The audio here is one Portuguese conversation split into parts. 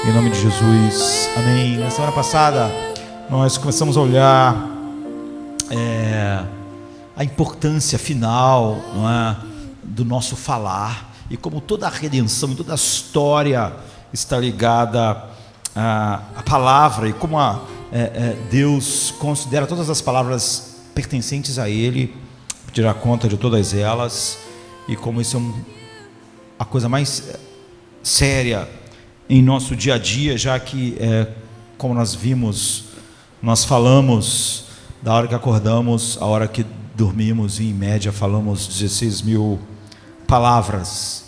Em nome de Jesus, amém. Na semana passada nós começamos a olhar a importância final, não é, do nosso falar, e como toda a redenção, toda a história está ligada à palavra, e como Deus considera todas as palavras pertencentes a Ele, pedirá conta de todas elas, e como isso é a coisa mais séria em nosso dia a dia, já que, como nós vimos, nós falamos da hora que acordamos à hora que dormimos, e em média falamos 16 mil palavras.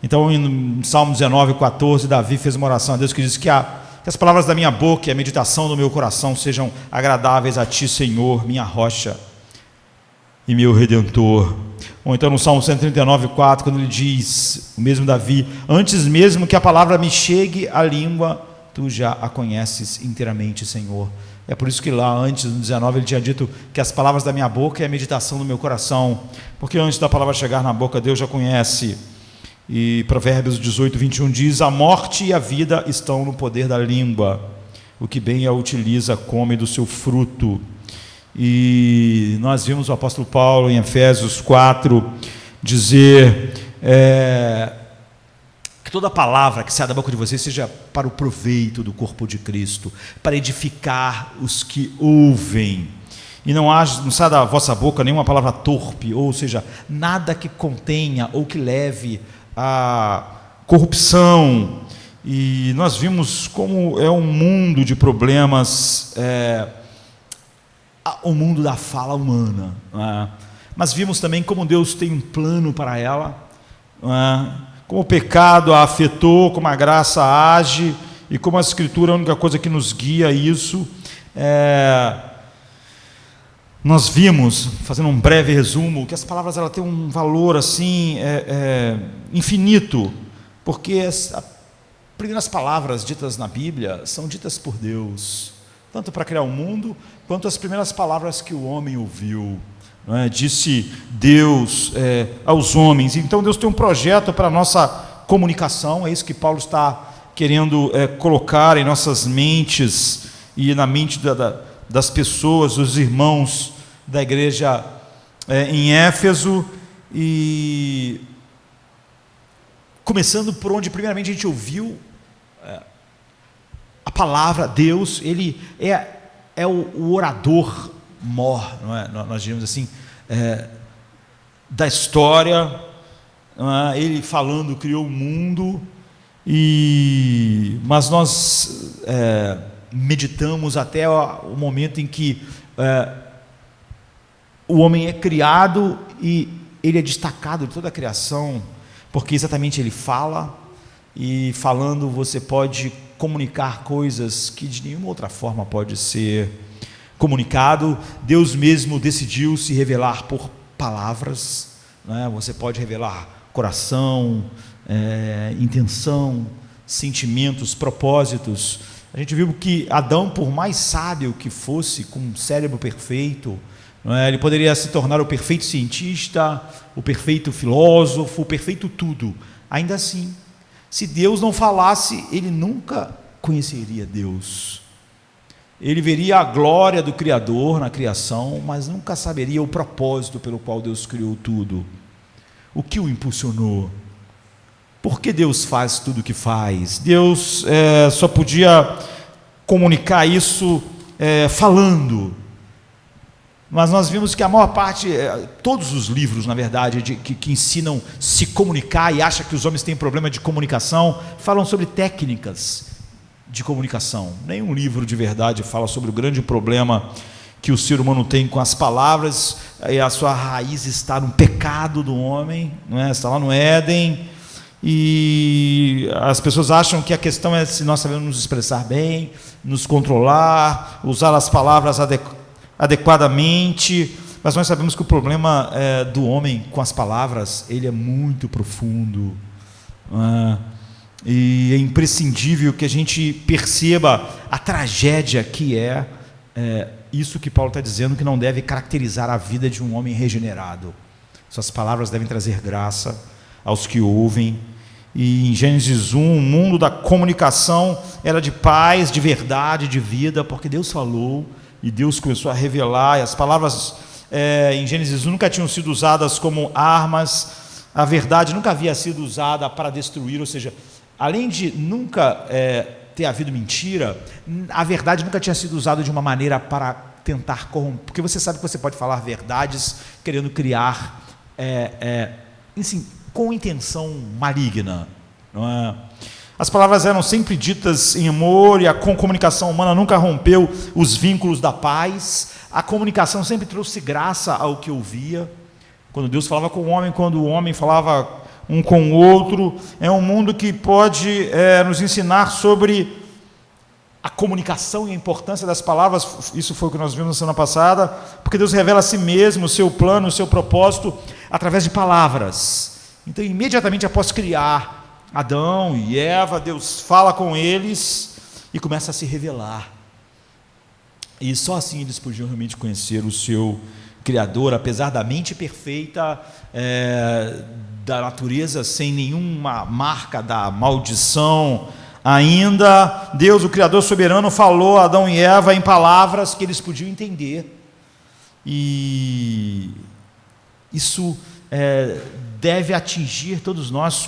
Então, em Salmo 19:14, Davi fez uma oração a Deus que diz que as palavras da minha boca e a meditação do meu coração sejam agradáveis a Ti, Senhor, minha rocha e meu Redentor. Ou então no Salmo 139:4, quando ele diz, o mesmo Davi: antes mesmo que a palavra me chegue à língua, Tu já a conheces inteiramente, Senhor. É por isso que lá antes, no 19, ele tinha dito que as palavras da minha boca e a meditação do meu coração, porque antes da palavra chegar na boca, Deus já conhece. E Provérbios 18:21 diz: a morte e a vida estão no poder da língua, o que bem a utiliza come do seu fruto. E nós vimos o apóstolo Paulo em Efésios 4 dizer que toda palavra que sai da boca de vocês seja para o proveito do corpo de Cristo, para edificar os que ouvem, e não sai da vossa boca nenhuma palavra torpe, ou seja, nada que contenha ou que leve à corrupção. E nós vimos como é um mundo de problemas, o mundo da fala humana, mas vimos também como Deus tem um plano para ela, como o pecado a afetou, como a graça age, e como a Escritura é a única coisa que nos guia a isso. Nós vimos, fazendo um breve resumo, que as palavras ela têm um valor assim infinito, porque as primeiras palavras ditas na Bíblia são ditas por Deus, tanto para criar o mundo, quanto as primeiras palavras que o homem ouviu, não é? Disse Deus aos homens. Então Deus tem um projeto para a nossa comunicação, é isso que Paulo está querendo colocar em nossas mentes e na mente das pessoas, dos irmãos da igreja em Éfeso. E começando por onde primeiramente a gente ouviu a palavra. Deus, Ele é o orador mor, não é? Nós diríamos assim, da história, não é? Ele falando criou o mundo, mas nós meditamos até o momento em que o homem é criado e ele é destacado de toda a criação, porque exatamente ele fala, e falando você pode comunicar coisas que de nenhuma outra forma pode ser comunicado. Deus mesmo decidiu se revelar por palavras, né? Você pode revelar coração, intenção, sentimentos, propósitos. A gente viu que Adão, por mais sábio que fosse, com um cérebro perfeito, não é? Ele poderia se tornar o perfeito cientista, o perfeito filósofo, o perfeito tudo. Ainda assim, se Deus não falasse, ele nunca conheceria Deus. Ele veria a glória do Criador na criação, mas nunca saberia o propósito pelo qual Deus criou tudo. O que o impulsionou? Por que Deus faz tudo o que faz? Deus só podia comunicar isso falando. Mas nós vimos que a maior parte, todos os livros, na verdade, que ensinam se comunicar e acham que os homens têm problema de comunicação, falam sobre técnicas de comunicação. Nenhum livro de verdade fala sobre o grande problema que o ser humano tem com as palavras, e a sua raiz está no pecado do homem, não é? Está lá no Éden, e as pessoas acham que a questão é se nós sabemos nos expressar bem, nos controlar, usar as palavras adequadamente, mas nós sabemos que o problema do homem com as palavras, ele é muito profundo, e é imprescindível que a gente perceba a tragédia que isso que Paulo está dizendo, que não deve caracterizar a vida de um homem regenerado. Suas palavras devem trazer graça aos que ouvem, E em Gênesis 1, o mundo da comunicação era de paz, de verdade, de vida, porque Deus falou e Deus começou a revelar, e as palavras em Gênesis 1 nunca tinham sido usadas como armas, a verdade nunca havia sido usada para destruir, ou seja, além de nunca ter havido mentira, a verdade nunca tinha sido usada de uma maneira para tentar corromper, porque você sabe que você pode falar verdades querendo criar, assim, com intenção maligna, não é? As palavras eram sempre ditas em amor, e a comunicação humana nunca rompeu os vínculos da paz. A comunicação sempre trouxe graça ao que ouvia. Quando Deus falava com o homem, quando o homem falava um com o outro. É um mundo que pode nos ensinar sobre a comunicação e a importância das palavras. Isso foi o que nós vimos na semana passada, porque Deus revela a si mesmo, o seu plano, o seu propósito, através de palavras. Então, imediatamente após criar Adão e Eva, Deus fala com eles e começa a se revelar. E só assim eles podiam realmente conhecer o seu Criador, apesar da mente perfeita, da natureza sem nenhuma marca da maldição. Ainda Deus, o Criador soberano, falou a Adão e Eva em palavras que eles podiam entender. E isso deve atingir todos nós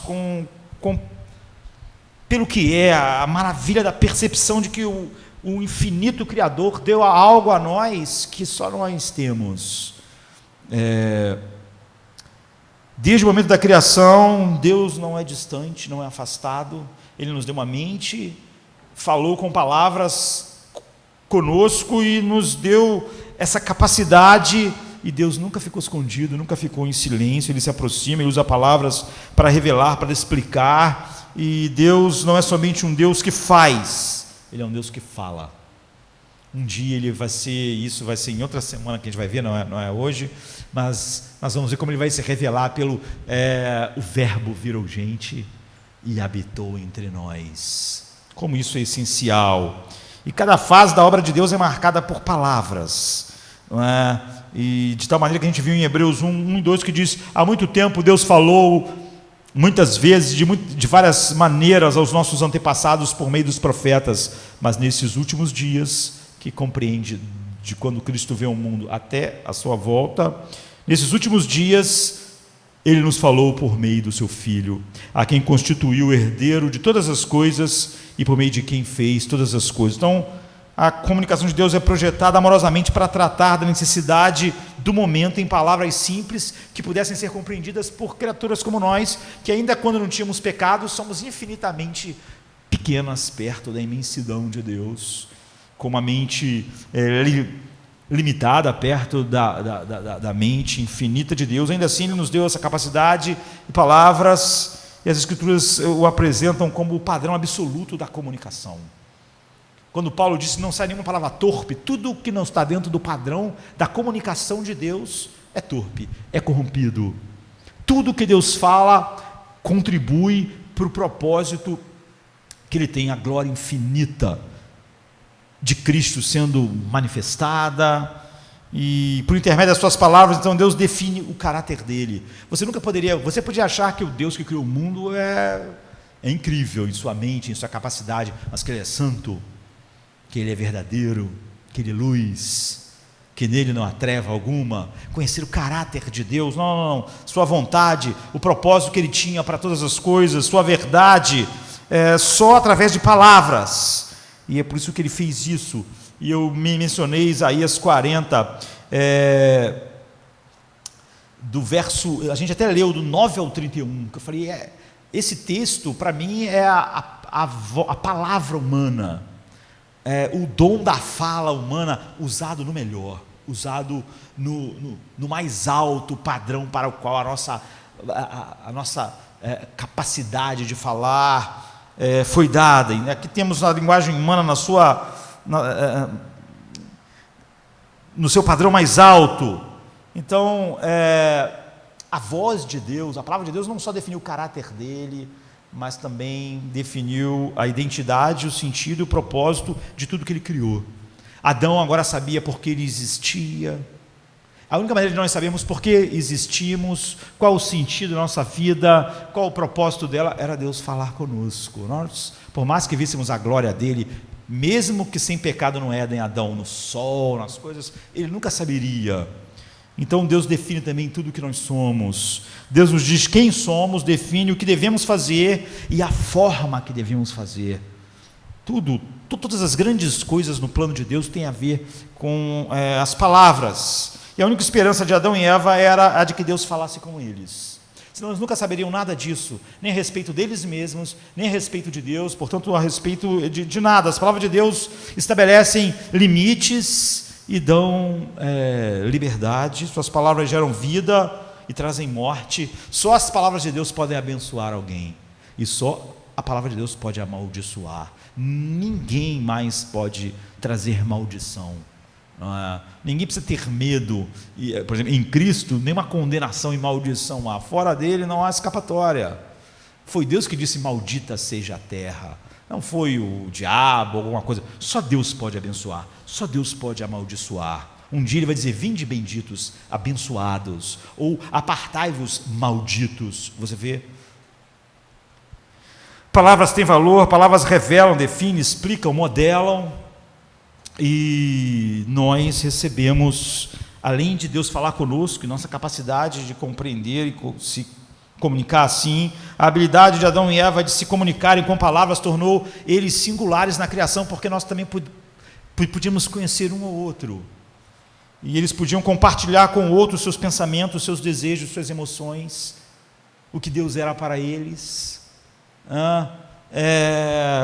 pelo que é a maravilha da percepção de que o infinito Criador deu algo a nós que só nós temos. Desde o momento da criação, Deus não é distante, não é afastado. Ele nos deu uma mente, falou com palavras conosco e nos deu essa capacidade. E Deus nunca ficou escondido, nunca ficou em silêncio. Ele se aproxima, ele usa palavras para revelar, para explicar. E Deus não é somente um Deus que faz, Ele é um Deus que fala. Um dia Ele vai ser, isso vai ser em outra semana que a gente vai ver, não é hoje, mas nós vamos ver como Ele vai se revelar pelo o Verbo virou gente e habitou entre nós. Como isso é essencial. E cada fase da obra de Deus é marcada por palavras, não é? E de tal maneira que a gente viu em Hebreus 1 e 2 que diz: há muito tempo Deus falou muitas vezes, de várias maneiras aos nossos antepassados por meio dos profetas, mas nesses últimos dias, que compreende de quando Cristo veio ao mundo até a sua volta, nesses últimos dias Ele nos falou por meio do seu Filho, a quem constituiu o herdeiro de todas as coisas e por meio de quem fez todas as coisas. Então, a comunicação de Deus é projetada amorosamente para tratar da necessidade do momento em palavras simples que pudessem ser compreendidas por criaturas como nós, que ainda quando não tínhamos pecado, somos infinitamente pequenas perto da imensidão de Deus, com uma mente limitada perto da mente infinita de Deus. Ainda assim Ele nos deu essa capacidade e palavras, e as Escrituras o apresentam como o padrão absoluto da comunicação. Quando Paulo disse: não sai nenhuma palavra torpe, tudo que não está dentro do padrão da comunicação de Deus é torpe, é corrompido. Tudo que Deus fala contribui para o propósito que Ele tem, a glória infinita de Cristo sendo manifestada, e por intermédio das suas palavras, então Deus define o caráter dele. Você podia achar que o Deus que criou o mundo é incrível em sua mente, em sua capacidade, mas que Ele é santo, que Ele é verdadeiro, que Ele é luz, que nele não há treva alguma. Conhecer o caráter de Deus, não, sua vontade, o propósito que Ele tinha para todas as coisas, sua verdade, só através de palavras. E é por isso que Ele fez isso. E eu mencionei Isaías 40, do verso, a gente até leu do 9 ao 31, que eu falei, esse texto para mim é a palavra humana, o dom da fala humana usado no melhor, usado no mais alto padrão para o qual a nossa capacidade de falar foi dada. E aqui temos a linguagem humana no seu padrão mais alto. Então, a voz de Deus, a palavra de Deus não só definiu o caráter dele, mas também definiu a identidade, o sentido e o propósito de tudo que Ele criou. Adão agora sabia por que ele existia, A única maneira de nós sabermos por que existimos, qual o sentido da nossa vida, qual o propósito dela, era Deus falar conosco. Nós, por mais que víssemos a glória dele, mesmo que sem pecado no Éden, Adão, no sol, nas coisas, ele nunca saberia. Então Deus define também tudo o que nós somos. Deus nos diz quem somos, define o que devemos fazer e a forma que devemos fazer. Todas as grandes coisas no plano de Deus têm a ver com as palavras. E a única esperança de Adão e Eva era a de que Deus falasse com eles. Senão eles nunca saberiam nada disso, nem a respeito deles mesmos, nem a respeito de Deus, portanto a respeito de nada. As palavras de Deus estabelecem limites e dão liberdade. Suas palavras geram vida e trazem morte. Só as palavras de Deus podem abençoar alguém, e só a palavra de Deus pode amaldiçoar. Ninguém mais pode trazer maldição. Ninguém precisa ter medo, por exemplo, em Cristo, nenhuma condenação e maldição há, fora dele não há escapatória. Foi Deus que disse: maldita seja a terra, não foi o diabo, alguma coisa. Só Deus pode abençoar, só Deus pode amaldiçoar. Um dia ele vai dizer: vinde benditos, abençoados, ou apartai-vos malditos. Você vê? Palavras têm valor, palavras revelam, definem, explicam, modelam. E nós recebemos, além de Deus falar conosco, e nossa capacidade de compreender e se comunicar assim, a habilidade de Adão e Eva de se comunicarem com palavras tornou eles singulares na criação, porque nós também podíamos conhecer um ao outro, e eles podiam compartilhar com o outro seus pensamentos, seus desejos, suas emoções, o que Deus era para eles.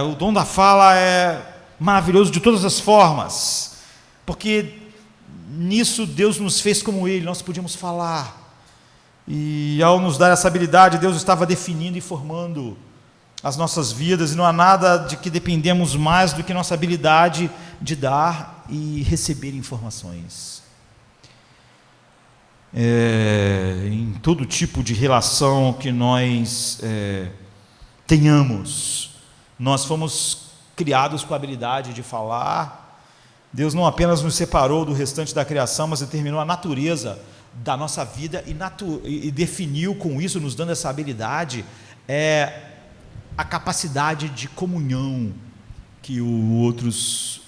O dom da fala é maravilhoso de todas as formas, porque nisso Deus nos fez como Ele, nós podíamos falar, e ao nos dar essa habilidade, Deus estava definindo e formando as nossas vidas, e não há nada de que dependemos mais do que nossa habilidade de dar e receber informações. Em todo tipo de relação que nós tenhamos, nós fomos criados com a habilidade de falar. Deus não apenas nos separou do restante da criação, mas determinou a natureza da nossa vida e definiu com isso, nos dando essa habilidade, a capacidade de comunhão que outros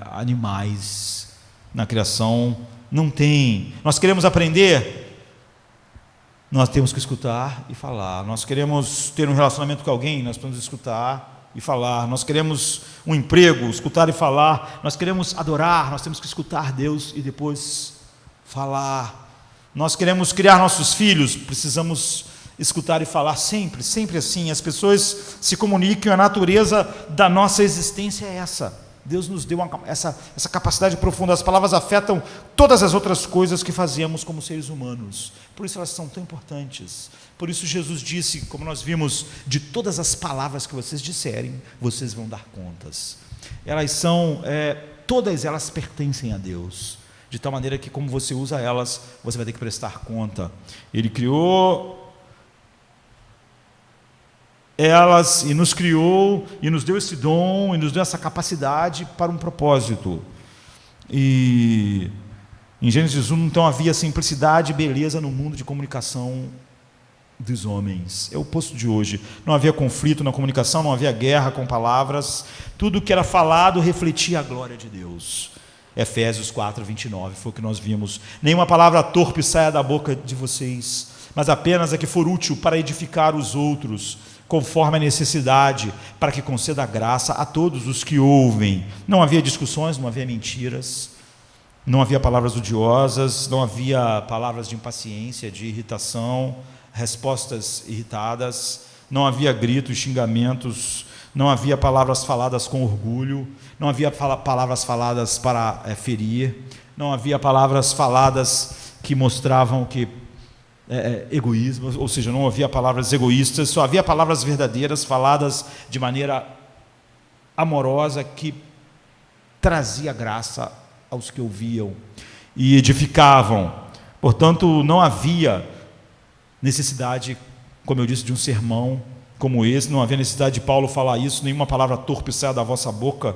animais na criação não têm. Nós queremos aprender, nós temos que escutar e falar. Nós queremos ter um relacionamento com alguém, nós precisamos escutar e falar. Nós queremos um emprego, escutar e falar. Nós queremos adorar, nós temos que escutar Deus e depois falar. Nós queremos criar nossos filhos, precisamos escutar e falar. Sempre, sempre assim. As pessoas se comunicam, a natureza da nossa existência é essa. Deus nos deu essa capacidade profunda. As palavras afetam todas as outras coisas que fazemos como seres humanos. Por isso elas são tão importantes. Por isso Jesus disse, como nós vimos, de todas as palavras que vocês disserem, vocês vão dar contas. Elas são, todas elas pertencem a Deus, de tal maneira que como você usa elas, você vai ter que prestar conta. Ele criou elas e nos criou e nos deu esse dom e nos deu essa capacidade para um propósito. E em Gênesis 1, então, havia simplicidade e beleza no mundo de comunicação dos homens. É o oposto de hoje. Não havia conflito na comunicação, não havia guerra com palavras. Tudo que era falado refletia a glória de Deus. Efésios 4, 29, foi o que nós vimos. Nenhuma palavra torpe saia da boca de vocês, mas apenas a que for útil para edificar os outros, conforme a necessidade, para que conceda graça a todos os que ouvem. Não havia discussões, não havia mentiras, não havia palavras odiosas, não havia palavras de impaciência, de irritação, respostas irritadas, não havia gritos, xingamentos, não havia palavras faladas com orgulho, não havia palavras faladas para ferir, não havia palavras faladas que mostravam que egoísmo, ou seja, não havia palavras egoístas, só havia palavras verdadeiras faladas de maneira amorosa que trazia graça aos que ouviam e edificavam. Portanto, não havia necessidade, como eu disse, de um sermão como esse, não havia necessidade de Paulo falar isso, nenhuma palavra torpe saia da vossa boca,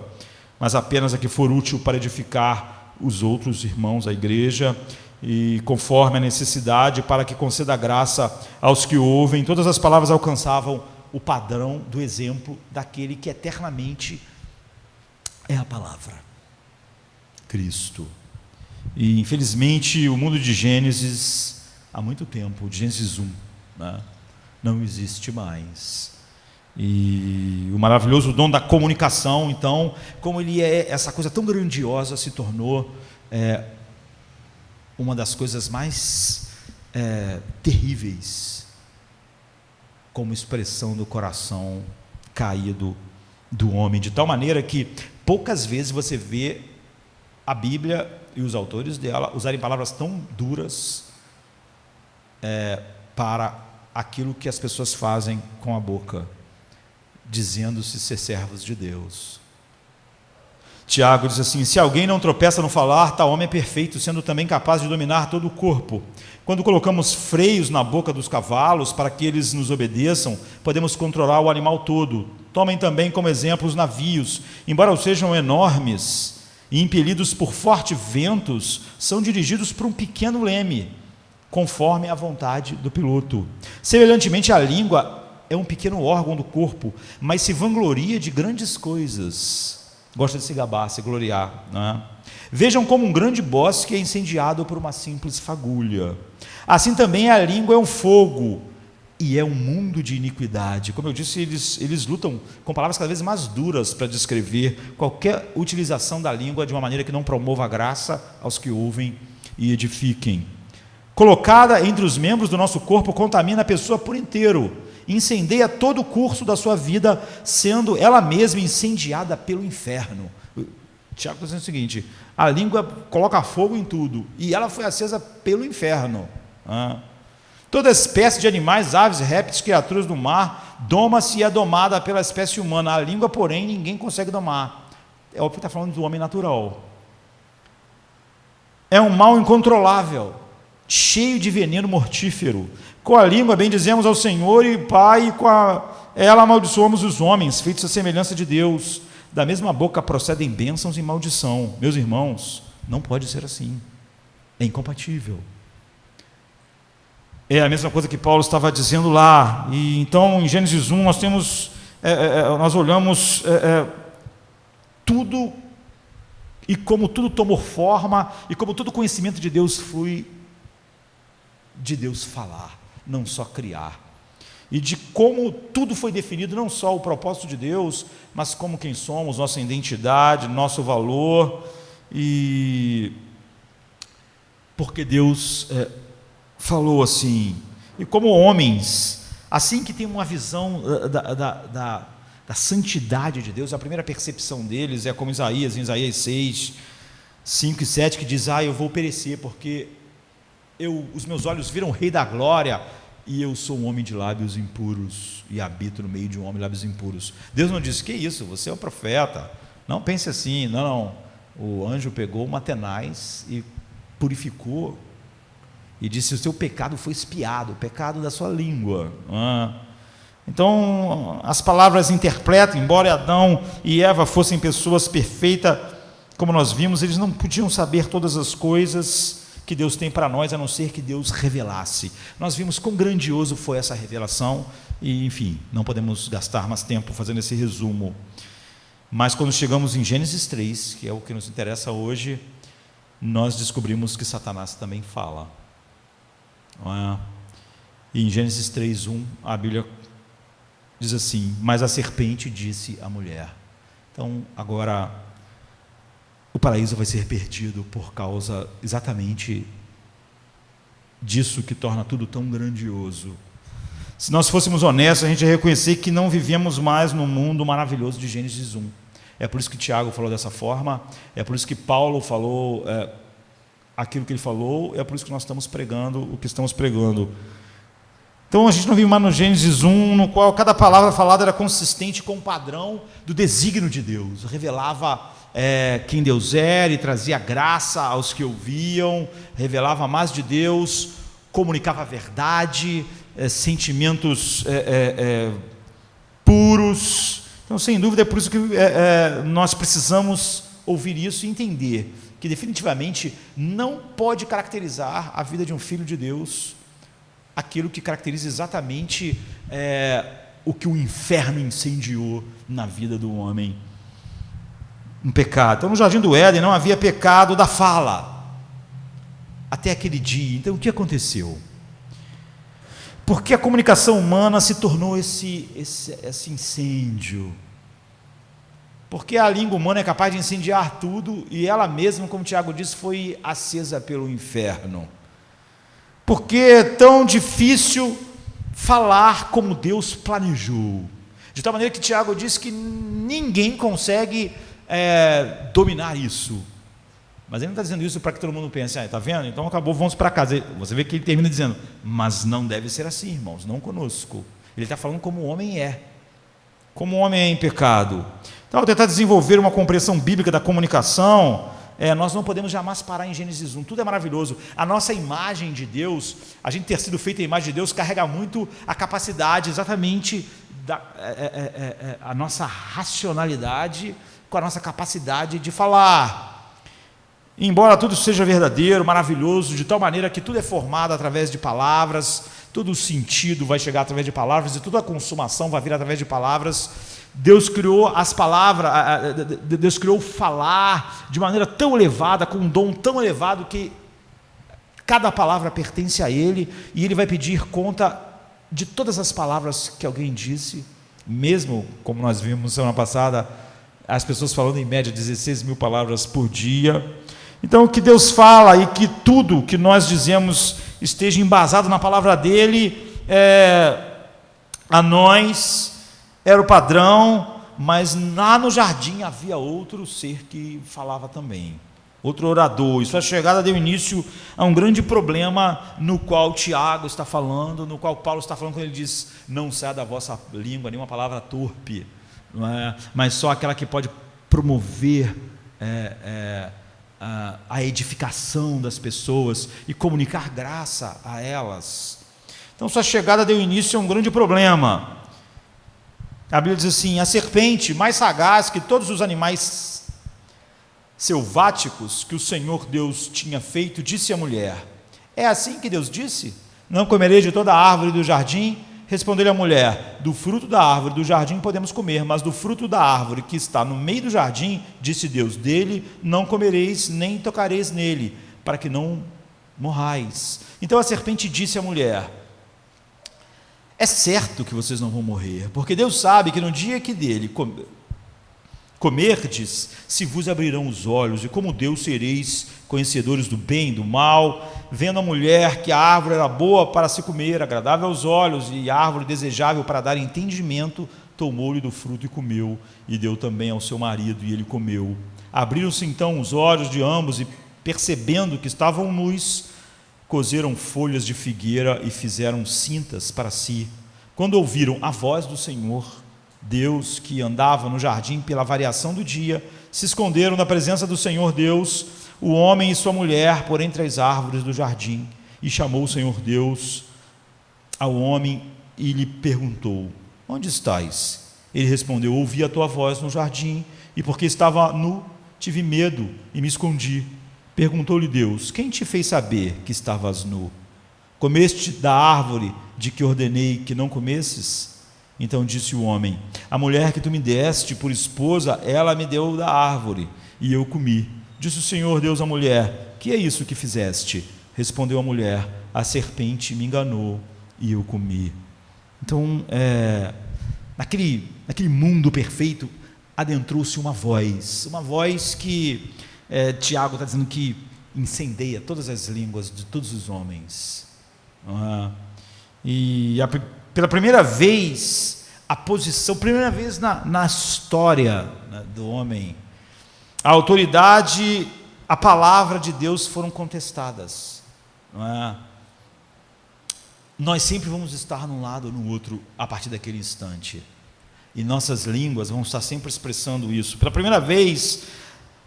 mas apenas a que for útil para edificar os outros irmãos, a igreja. e conforme a necessidade, para que conceda graça aos que ouvem. Todas as palavras alcançavam o padrão do exemplo daquele que eternamente é a palavra, Cristo. E infelizmente o mundo de Gênesis, há muito tempo, de Gênesis 1, né, não existe mais. E o maravilhoso dom da comunicação, então, como ele é essa coisa tão grandiosa, se tornou uma das coisas mais terríveis, como expressão do coração caído do homem, de tal maneira que poucas vezes você vê a Bíblia e os autores dela usarem palavras tão duras para aquilo que as pessoas fazem com a boca, dizendo-se ser servos de Deus. Tiago diz assim: se alguém não tropeça no falar, tal homem é perfeito, sendo também capaz de dominar todo o corpo. Quando colocamos freios na boca dos cavalos para que eles nos obedeçam, podemos controlar o animal todo. Tomem também como exemplo os navios, embora sejam enormes e impelidos por fortes ventos, são dirigidos por um pequeno leme, conforme a vontade do piloto. Semelhantemente, a língua é um pequeno órgão do corpo, mas se vangloria de grandes coisas. Gosta de se gabar, se gloriar, né? Vejam como um grande bosque é incendiado por uma simples fagulha. Assim também a língua é um fogo e é um mundo de iniquidade. Como eu disse, eles lutam com palavras cada vez mais duras para descrever qualquer utilização da língua de uma maneira que não promova a graça aos que ouvem e edifiquem. Colocada entre os membros do nosso corpo, contamina a pessoa por inteiro, incendeia todo o curso da sua vida, sendo ela mesma incendiada pelo inferno. Tiago está dizendo o seguinte: a língua coloca fogo em tudo, e ela foi acesa pelo inferno. Toda espécie de animais, aves, répteis, criaturas do mar, doma-se e é domada pela espécie humana. A língua, porém, ninguém consegue domar. É óbvio que está falando do homem natural. É um mal incontrolável, cheio de veneno mortífero. Com a língua bendizemos ao Senhor e Pai, e com ela amaldiçoamos os homens, feitos à semelhança de Deus. Da mesma boca procedem bênçãos e maldição. Meus irmãos, não pode ser assim. É incompatível. É a mesma coisa que Paulo estava dizendo lá. E então, em Gênesis 1, nós olhamos tudo, e como tudo tomou forma, e como todo conhecimento de Deus flui de Deus falar, não só criar. E de como tudo foi definido, não só o propósito de Deus, mas como quem somos, nossa identidade, nosso valor, e porque Deus falou assim. E como homens, assim que tem uma visão da santidade de Deus, a primeira percepção deles é como Isaías, em Isaías 6, 5 e 7, que diz: eu vou perecer, porque os meus olhos viram o Rei da Glória, e eu sou um homem de lábios impuros, e habito no meio de um homem de lábios impuros. Deus não disse: que isso, você é um profeta, não pense assim. Não, o anjo pegou uma tenaz e purificou, e disse: o seu pecado foi expiado, o pecado da sua língua. Então as palavras interpretam. Embora Adão e Eva fossem pessoas perfeitas, como nós vimos, eles não podiam saber todas as coisas que Deus tem para nós, a não ser que Deus revelasse. Nós vimos quão grandioso foi essa revelação, e enfim, não podemos gastar mais tempo fazendo esse resumo. Mas quando chegamos em Gênesis 3, que é o que nos interessa hoje, nós descobrimos que Satanás também fala. E em Gênesis 3:1, a Bíblia diz assim: mas a serpente disse à mulher. Então agora o paraíso vai ser perdido por causa exatamente disso que torna tudo tão grandioso. Se nós fôssemos honestos, a gente ia reconhecer que não vivemos mais no mundo maravilhoso de Gênesis 1. É por isso que Tiago falou dessa forma, é por isso que Paulo falou aquilo que ele falou, é por isso que nós estamos pregando o que estamos pregando. Então a gente não vive mais no Gênesis 1, no qual cada palavra falada era consistente com o padrão do desígnio de Deus, revelava quem Deus era e trazia graça aos que ouviam, revelava mais de Deus, comunicava a verdade, sentimentos puros. Então, sem dúvida, é por isso que nós precisamos ouvir isso e entender que definitivamente não pode caracterizar a vida de um filho de Deus, aquilo que caracteriza exatamente o que o inferno incendiou na vida do homem, um pecado. Então no jardim do Éden não havia pecado da fala, até aquele dia. Então o que aconteceu? Porque a comunicação humana se tornou esse incêndio, porque a língua humana é capaz de incendiar tudo, e ela mesma, como Tiago disse, foi acesa pelo inferno. Porque é tão difícil falar como Deus planejou, de tal maneira que Tiago diz que ninguém consegue dominar isso. Mas ele não está dizendo isso para que todo mundo pense, está vendo? Então acabou, vamos para casa. Você vê que ele termina dizendo, mas não deve ser assim, irmãos, não conosco. Ele está falando como o homem é, como o homem é em pecado. Então, ao tentar desenvolver uma compreensão bíblica da comunicação, nós não podemos jamais parar em Gênesis 1, tudo é maravilhoso. A nossa imagem de Deus, a gente ter sido feita a imagem de Deus, carrega muito a capacidade, exatamente, a nossa racionalidade com a nossa capacidade de falar. Embora tudo seja verdadeiro, maravilhoso, de tal maneira que tudo é formado através de palavras, todo o sentido vai chegar através de palavras, e toda a consumação vai vir através de palavras. Deus criou as palavras, Deus criou falar de maneira tão elevada, com um dom tão elevado, que cada palavra pertence a Ele, e Ele vai pedir conta de todas as palavras que alguém disse, mesmo como nós vimos semana passada, as pessoas falando em média 16 mil palavras por dia. Então o que Deus fala, e que tudo que nós dizemos esteja embasado na palavra dEle, a nós era o padrão, mas lá no jardim havia outro ser que falava também, outro orador. E sua chegada deu início a um grande problema, no qual Tiago está falando, no qual Paulo está falando, quando ele diz, não saia da vossa língua nenhuma palavra torpe, não é? Mas só aquela que pode promover a edificação das pessoas e comunicar graça a elas. Então sua chegada deu início a um grande problema. A Bíblia diz assim, a serpente, mais sagaz que todos os animais selváticos que o Senhor Deus tinha feito, disse à mulher, é assim que Deus disse? Não comereis de toda a árvore do jardim? Respondeu-lhe a mulher, do fruto da árvore do jardim podemos comer, mas do fruto da árvore que está no meio do jardim, disse Deus, dele não comereis, nem tocareis nele, para que não morrais. Então a serpente disse à mulher, é certo que vocês não vão morrer, porque Deus sabe que no dia que dele comerdes, se vos abrirão os olhos, e como Deus sereis conhecedores do bem e do mal. Vendo a mulher que a árvore era boa para se comer, agradável aos olhos, e árvore desejável para dar entendimento, tomou-lhe do fruto e comeu, e deu também ao seu marido, e ele comeu. Abriram-se então os olhos de ambos, e percebendo que estavam nus, coseram folhas de figueira e fizeram cintas para si. Quando ouviram a voz do Senhor Deus, que andava no jardim pela variação do dia, se esconderam da presença do Senhor Deus, o homem e sua mulher, por entre as árvores do jardim. E chamou o Senhor Deus ao homem e lhe perguntou, onde estás? Ele respondeu, ouvi a tua voz no jardim, e porque estava nu, tive medo e me escondi. Perguntou-lhe Deus, quem te fez saber que estavas nu? Comeste da árvore de que ordenei que não comesses? Então disse o homem, a mulher que tu me deste por esposa, ela me deu da árvore, e eu comi. Disse o Senhor Deus à mulher, que é isso que fizeste? Respondeu a mulher, a serpente me enganou, e eu comi. Então, naquele mundo perfeito, adentrou-se uma voz que Tiago está dizendo que incendeia todas as línguas de todos os homens. Pela primeira vez, primeira vez na história, né, do homem, a autoridade, a palavra de Deus foram contestadas. Não é? Nós sempre vamos estar num lado ou no outro a partir daquele instante, e nossas línguas vão estar sempre expressando isso. Pela primeira vez,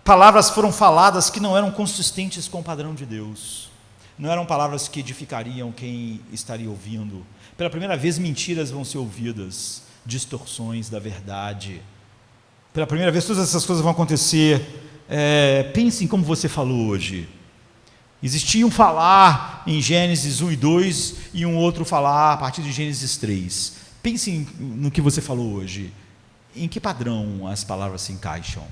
palavras foram faladas que não eram consistentes com o padrão de Deus, não eram palavras que edificariam quem estaria ouvindo. Pela primeira vez, mentiras vão ser ouvidas, distorções da verdade. Pela primeira vez, todas essas coisas vão acontecer. pense em como você falou hoje. Existia um falar em Gênesis 1 e 2 e um outro falar a partir de Gênesis 3. Pense no que você falou hoje. Em que padrão as palavras se encaixam?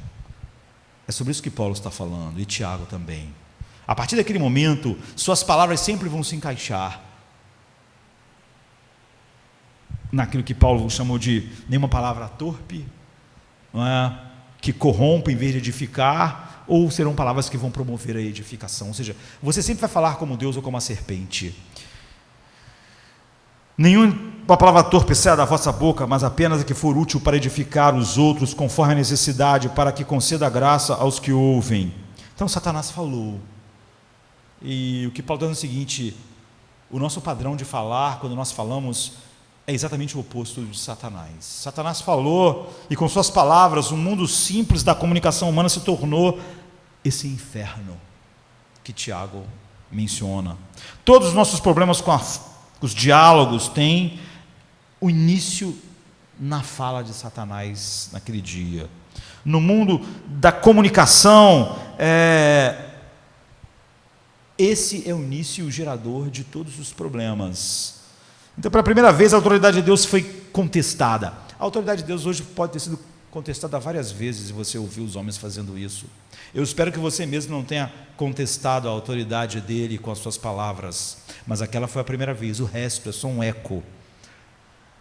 É sobre isso que Paulo está falando, e Tiago também. A partir daquele momento, suas palavras sempre vão se encaixar naquilo que Paulo chamou de nenhuma palavra torpe, não é? Que corrompe em vez de edificar, ou serão palavras que vão promover a edificação. Ou seja, você sempre vai falar como Deus ou como a serpente. Nenhuma palavra torpe saia da vossa boca, mas apenas a que for útil para edificar os outros, conforme a necessidade, para que conceda graça aos que ouvem. Então Satanás falou. E o que Paulo está dizendo é o seguinte: o nosso padrão de falar, quando nós falamos, é exatamente o oposto de Satanás. Satanás falou, e com suas palavras, o mundo simples da comunicação humana se tornou esse inferno que Tiago menciona. Todos os nossos problemas com os diálogos têm o início na fala de Satanás naquele dia. No mundo da comunicação, esse é o início e o gerador de todos os problemas. Então, pela primeira vez, a autoridade de Deus foi contestada. A autoridade de Deus hoje pode ter sido contestada várias vezes, e você ouviu os homens fazendo isso. Eu espero que você mesmo não tenha contestado a autoridade dele com as suas palavras, mas aquela foi a primeira vez, o resto é só um eco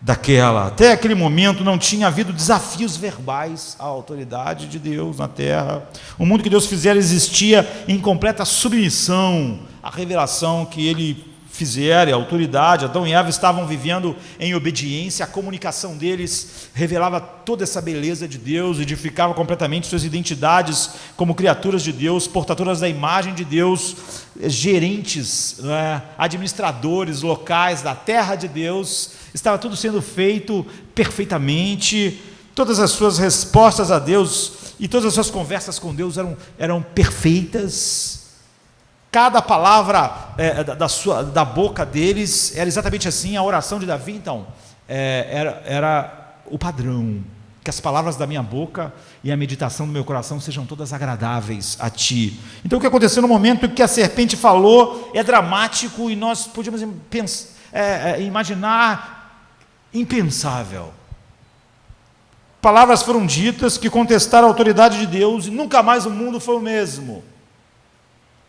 daquela. Até aquele momento não tinha havido desafios verbais à autoridade de Deus na terra. O mundo que Deus fizera existia em completa submissão à revelação que ele fizera, a autoridade. Adão e Eva estavam vivendo em obediência, a comunicação deles revelava toda essa beleza de Deus, edificava completamente suas identidades como criaturas de Deus, portadoras da imagem de Deus, gerentes, administradores locais da terra de Deus. Estava tudo sendo feito perfeitamente, todas as suas respostas a Deus e todas as suas conversas com Deus eram perfeitas. Cada palavra da boca deles era exatamente assim. A oração de Davi, então, era o padrão: que as palavras da minha boca e a meditação do meu coração sejam todas agradáveis a ti. Então, o que aconteceu no momento que a serpente falou é dramático, e nós podíamos imaginar impensável. Palavras foram ditas que contestaram a autoridade de Deus, e nunca mais o mundo foi o mesmo.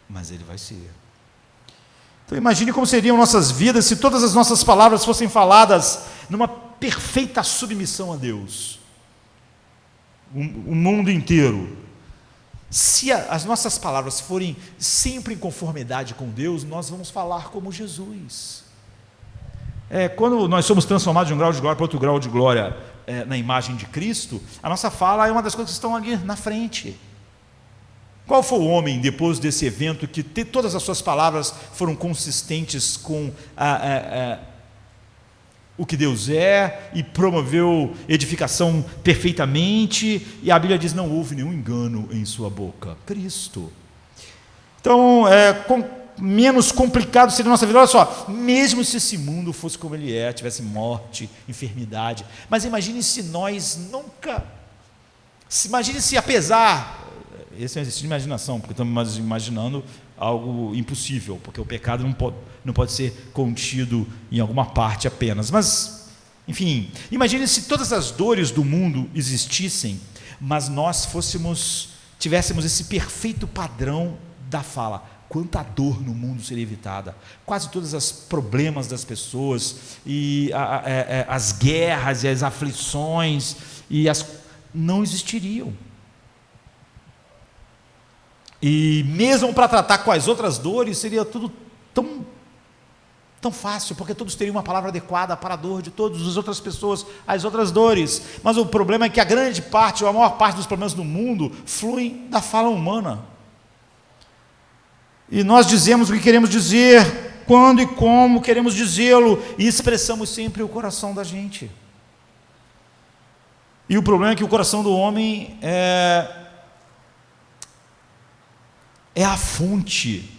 Mas ele vai ser. Então imagine como seriam nossas vidas se todas as nossas palavras fossem faladas numa perfeita submissão a Deus. O mundo inteiro. Se as nossas palavras forem sempre em conformidade com Deus, nós vamos falar como Jesus. Quando nós somos transformados de um grau de glória para outro grau de glória na imagem de Cristo, a nossa fala é uma das coisas que estão ali na frente. Qual foi o homem, depois desse evento, que todas as suas palavras foram consistentes com o que Deus é, e promoveu edificação perfeitamente, e a Bíblia diz: não houve nenhum engano em sua boca? Cristo. Então, menos complicado seria a nossa vida. Olha só, mesmo se esse mundo fosse como ele é, tivesse morte, enfermidade, mas imagine se nós nunca, imagine se apesar... Esse é um exercício de imaginação, porque estamos imaginando algo impossível, porque o pecado não pode ser contido em alguma parte apenas. Mas, enfim, imagine se todas as dores do mundo existissem, mas nós tivéssemos esse perfeito padrão da fala. Quanta dor no mundo seria evitada, quase todos os problemas das pessoas, e as guerras e as aflições não existiriam. E mesmo para tratar com as outras dores, seria tudo tão fácil, porque todos teriam uma palavra adequada para a dor de todas as outras pessoas, as outras dores. Mas o problema é que a grande parte, ou a maior parte dos problemas do mundo, fluem da fala humana. E nós dizemos o que queremos dizer, quando e como queremos dizê-lo, e expressamos sempre o coração da gente. E o problema é que o coração do homem é a fonte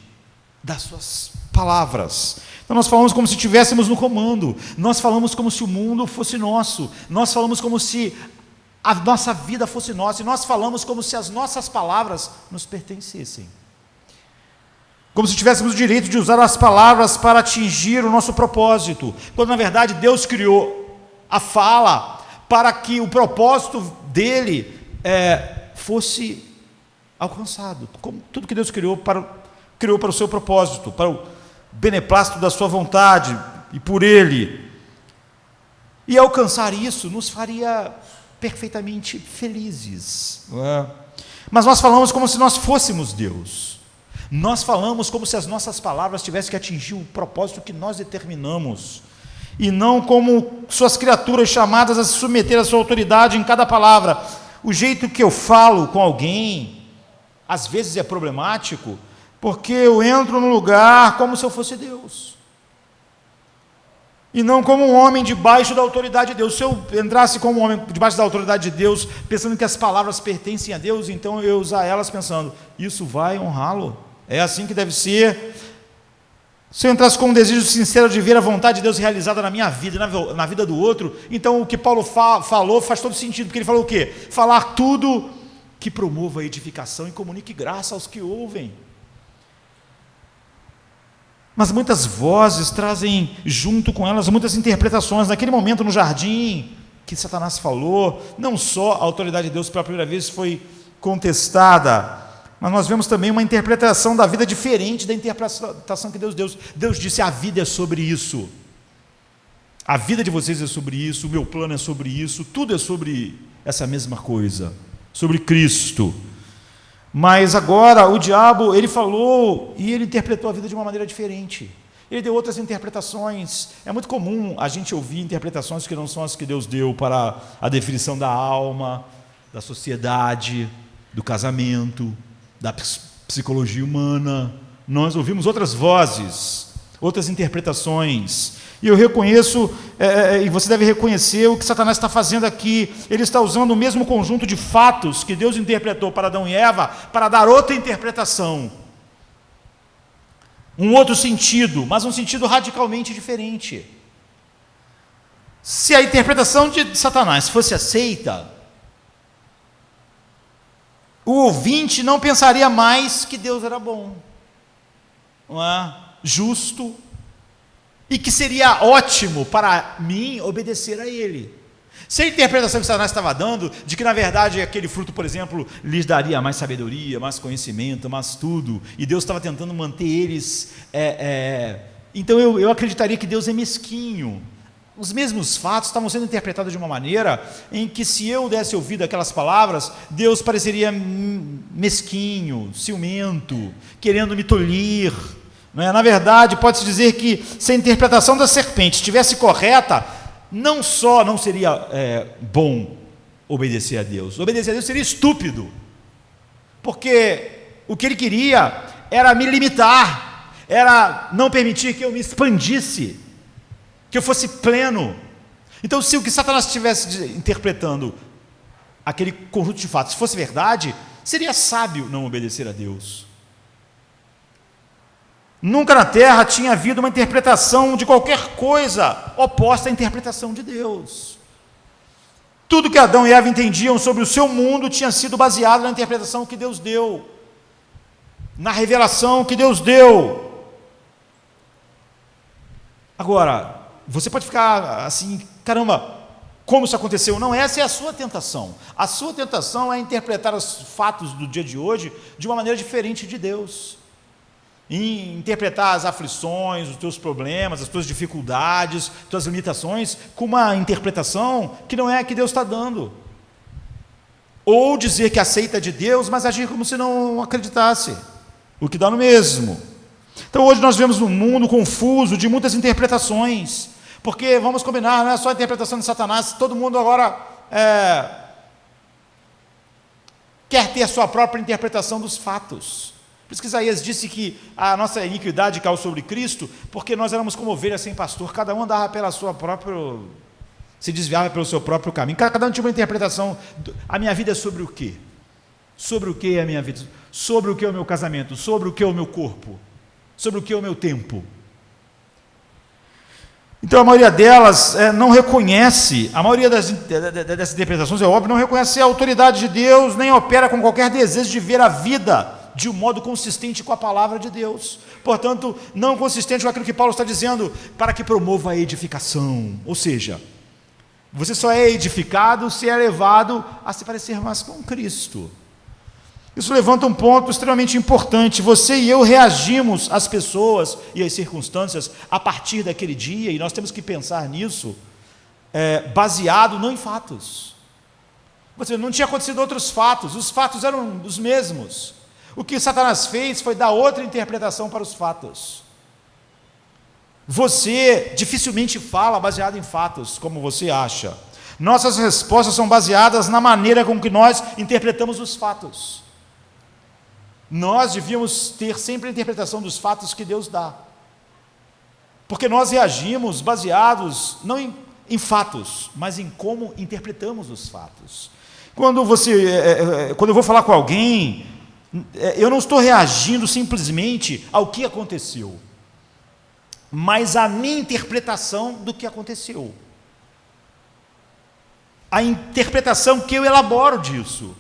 das suas palavras. Então nós falamos como se estivéssemos no comando, nós falamos como se o mundo fosse nosso, nós falamos como se a nossa vida fosse nossa, e nós falamos como se as nossas palavras nos pertencessem. Como se tivéssemos o direito de usar as palavras para atingir o nosso propósito, quando na verdade Deus criou a fala para que o propósito dele fosse alcançado. Como tudo que Deus criou para o seu propósito, para o beneplácito da sua vontade e por ele. E alcançar isso nos faria perfeitamente felizes, não é? Mas nós falamos como se nós fôssemos Deus. Nós falamos como se as nossas palavras tivessem que atingir o propósito que nós determinamos, e não como suas criaturas chamadas a se submeter à sua autoridade em cada palavra. O jeito que eu falo com alguém, às vezes é problemático, porque eu entro no lugar como se eu fosse Deus, e não como um homem debaixo da autoridade de Deus. Se eu entrasse como um homem debaixo da autoridade de Deus, pensando que as palavras pertencem a Deus, então eu usar elas pensando, isso vai honrá-lo? É assim que deve ser. Se eu entrasse com um desejo sincero de ver a vontade de Deus realizada na minha vida, na vida do outro, então o que Paulo falou faz todo sentido, porque ele falou o quê? Falar tudo que promova a edificação e comunique graça aos que ouvem. Mas muitas vozes trazem junto com elas muitas interpretações. Naquele momento no jardim que Satanás falou, não só a autoridade de Deus pela primeira vez foi contestada, mas nós vemos também uma interpretação da vida diferente da interpretação que Deus deu. Deus disse, a vida é sobre isso, a vida de vocês é sobre isso, o meu plano é sobre isso, tudo é sobre essa mesma coisa, sobre Cristo. Mas agora o diabo, ele falou e ele interpretou a vida de uma maneira diferente. Ele deu outras interpretações. É muito comum a gente ouvir interpretações que não são as que Deus deu para a definição da alma, da sociedade, do casamento, da psicologia humana. Nós ouvimos outras vozes, outras interpretações. E eu reconheço, e você deve reconhecer o que Satanás está fazendo aqui. Ele está usando o mesmo conjunto de fatos que Deus interpretou para Adão e Eva, para dar outra interpretação, um outro sentido, mas um sentido radicalmente diferente. Se a interpretação de Satanás fosse aceita, o ouvinte não pensaria mais que Deus era bom, não é? Justo, e que seria ótimo para mim obedecer a ele. Se a interpretação que Satanás estava dando, de que na verdade aquele fruto, por exemplo, lhes daria mais sabedoria, mais conhecimento, mais tudo, e Deus estava tentando manter eles, então eu acreditaria que Deus é mesquinho. Os mesmos fatos estavam sendo interpretados de uma maneira em que, se eu desse ouvido àquelas palavras, Deus pareceria mesquinho, ciumento, querendo me tolir. Na verdade, pode-se dizer que, se a interpretação da serpente estivesse correta, não só não seria bom obedecer a Deus seria estúpido, porque o que ele queria era me limitar, era não permitir que eu me expandisse, que eu fosse pleno. Então, se o que Satanás estivesse interpretando, aquele conjunto de fatos, fosse verdade, seria sábio não obedecer a Deus. Nunca na terra tinha havido uma interpretação de qualquer coisa oposta à interpretação de Deus. Tudo que Adão e Eva entendiam sobre o seu mundo tinha sido baseado na interpretação que Deus deu, na revelação que Deus deu. Agora, você pode ficar assim, caramba, como isso aconteceu? Não, essa é a sua tentação. A sua tentação é interpretar os fatos do dia de hoje de uma maneira diferente de Deus. Em interpretar as aflições, os teus problemas, as tuas dificuldades, as tuas limitações, com uma interpretação que não é a que Deus está dando. Ou dizer que aceita de Deus, mas agir como se não acreditasse, o que dá no mesmo. Então hoje nós vemos um mundo confuso de muitas interpretações, porque, vamos combinar, não é só a interpretação de Satanás, todo mundo agora quer ter a sua própria interpretação dos fatos. Por isso que Isaías disse que a nossa iniquidade caiu sobre Cristo, porque nós éramos como ovelhas sem pastor, cada um andava pela sua própria, se desviava pelo seu próprio caminho, cada um tinha uma interpretação. A minha vida é sobre o quê? Sobre o que é a minha vida? Sobre o que é o meu casamento? Sobre o que é o meu corpo? Sobre o que é o meu tempo? Então a maioria delas não reconhece, a maioria dessas interpretações, é óbvio, não reconhece a autoridade de Deus, nem opera com qualquer desejo de ver a vida de um modo consistente com a palavra de Deus. Portanto, não consistente com aquilo que Paulo está dizendo, para que promova a edificação. Ou seja, você só é edificado se é levado a se parecer mais com Cristo. Isso levanta um ponto extremamente importante. Você e eu reagimos às pessoas e às circunstâncias a partir daquele dia, e nós temos que pensar nisso, baseado não em fatos. Não tinha acontecido outros fatos, os fatos eram os mesmos. O que Satanás fez foi dar outra interpretação para os fatos. Você dificilmente fala baseado em fatos, como você acha. Nossas respostas são baseadas na maneira com que nós interpretamos os fatos. Nós devíamos ter sempre a interpretação dos fatos que Deus dá. Porque nós reagimos baseados não em fatos, mas em como interpretamos os fatos. Quando eu vou falar com alguém, eu não estou reagindo simplesmente ao que aconteceu, mas à minha interpretação do que aconteceu. A interpretação que eu elaboro disso,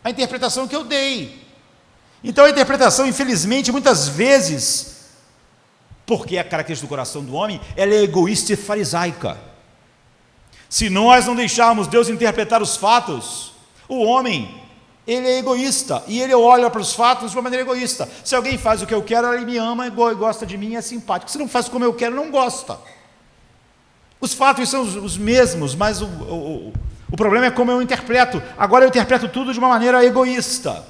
a interpretação que eu dei. Então a interpretação, infelizmente, muitas vezes, porque é a característica do coração do homem, ela é egoísta e farisaica. Se nós não deixarmos Deus interpretar os fatos, o homem, ele é egoísta, e ele olha para os fatos de uma maneira egoísta. Se alguém faz o que eu quero, ele me ama, gosta de mim, é simpático. Se não faz como eu quero, não gosta. Os fatos são os mesmos, mas o problema é como eu interpreto. Agora eu interpreto tudo de uma maneira egoísta.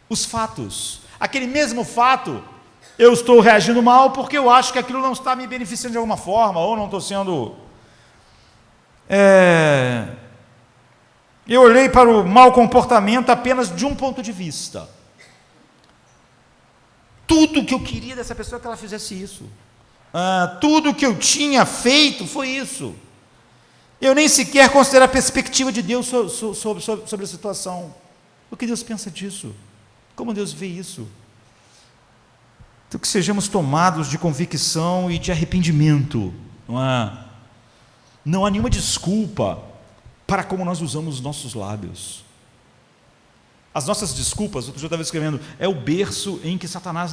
Os fatos, aquele mesmo fato, eu estou reagindo mal porque eu acho que aquilo não está me beneficiando de alguma forma, ou não estou sendo... Eu olhei para o mau comportamento apenas de um ponto de vista. Tudo que eu queria dessa pessoa é que ela fizesse isso. Tudo que eu tinha feito foi isso. Eu nem sequer considero a perspectiva de Deus sobre a situação. O que Deus pensa disso? Como Deus vê isso? Então, que sejamos tomados de convicção e de arrependimento. Não há nenhuma desculpa para como nós usamos os nossos lábios. As nossas desculpas, outro dia eu estava escrevendo, é o berço em que Satanás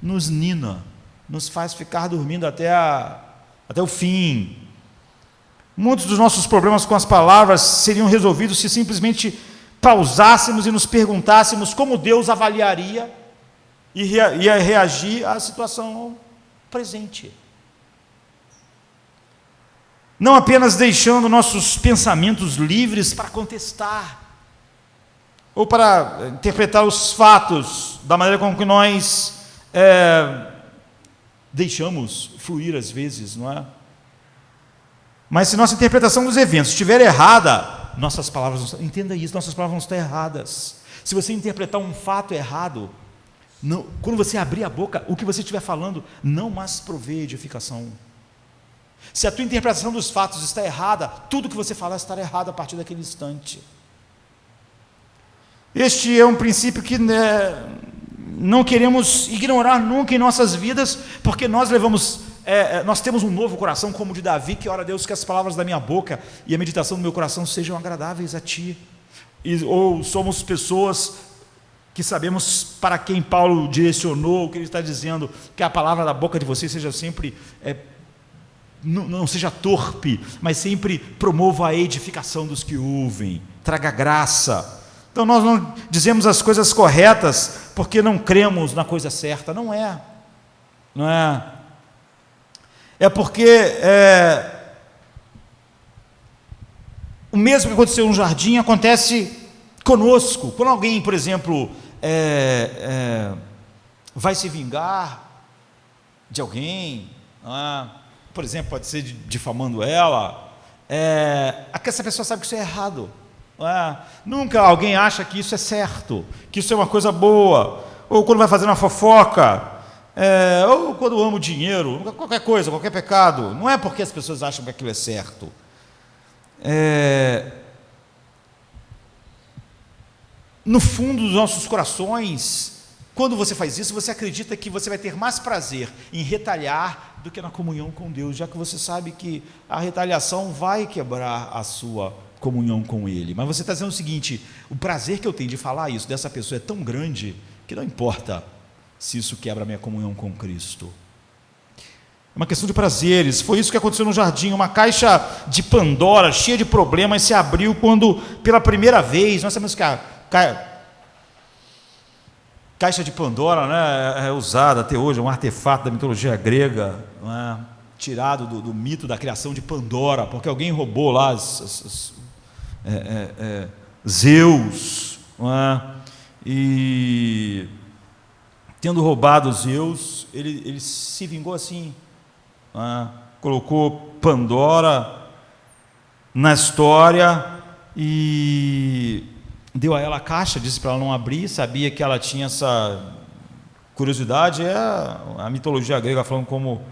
nos nina, nos faz ficar dormindo até o fim. Muitos dos nossos problemas com as palavras seriam resolvidos se simplesmente pausássemos e nos perguntássemos como Deus avaliaria e ia reagir à situação presente. Não apenas deixando nossos pensamentos livres para contestar, ou para interpretar os fatos da maneira com que nós deixamos fluir às vezes, não é? Mas se nossa interpretação dos eventos estiver errada, nossas palavras não estão, entenda isso, nossas palavras não estão erradas. Se você interpretar um fato errado, quando você abrir a boca, o que você estiver falando não mais provê edificação. Se a tua interpretação dos fatos está errada, tudo que você falar estará errado a partir daquele instante. Este é um princípio que não queremos ignorar nunca em nossas vidas, porque nós temos um novo coração como o de Davi, que ora a Deus que as palavras da minha boca e a meditação do meu coração sejam agradáveis a Ti. Ou somos pessoas que sabemos para quem Paulo direcionou, o que ele está dizendo, que a palavra da boca de vocês seja sempre, não seja torpe, mas sempre promova a edificação dos que ouvem, traga graça. Então nós não dizemos as coisas corretas porque não cremos na coisa certa, não é. É porque o mesmo que aconteceu no jardim acontece conosco. Quando alguém, por exemplo, vai se vingar de alguém, por exemplo, pode ser difamando ela, essa pessoa sabe que isso é errado. Nunca alguém acha que isso é certo, que isso é uma coisa boa, ou quando vai fazer uma fofoca, ou quando ama o dinheiro, qualquer coisa, qualquer pecado, não é porque as pessoas acham que aquilo é certo. No fundo dos nossos corações, quando você faz isso, você acredita que você vai ter mais prazer em retalhar do que na comunhão com Deus, já que você sabe que a retaliação vai quebrar a sua comunhão com Ele. Mas você está dizendo o seguinte: o prazer que eu tenho de falar isso dessa pessoa é tão grande que não importa se isso quebra a minha comunhão com Cristo. É uma questão de prazeres. Foi isso que aconteceu no jardim. Uma caixa de Pandora cheia de problemas se abriu quando, pela primeira vez, nós sabemos que a caixa de Pandora, né, é usada até hoje, é um artefato da mitologia grega, né, tirado do mito da criação de Pandora, porque alguém roubou lá Zeus, né, e tendo roubado Zeus, ele se vingou assim, né, colocou Pandora na história e deu a ela a caixa, disse para ela não abrir, sabia que ela tinha essa curiosidade. É a mitologia grega falando como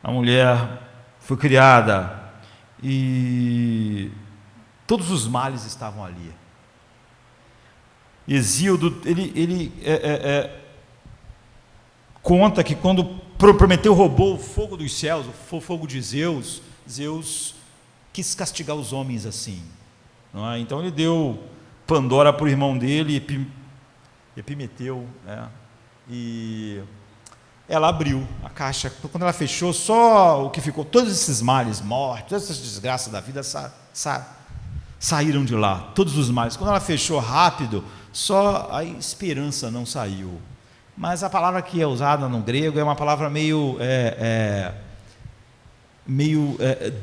a mulher foi criada, e todos os males estavam ali. Hesíodo, ele conta que quando Prometeu roubou o fogo dos céus, o fogo de Zeus, Zeus quis castigar os homens assim, não é? Então ele deu Pandora para o irmão dele, Epimeteu, né? E ela abriu a caixa. Quando ela fechou, só o que ficou, todos esses males, morte, todas essas desgraças da vida saíram de lá, todos os males. Quando ela fechou rápido, só a esperança não saiu. Mas a palavra que é usada no grego é uma palavra meio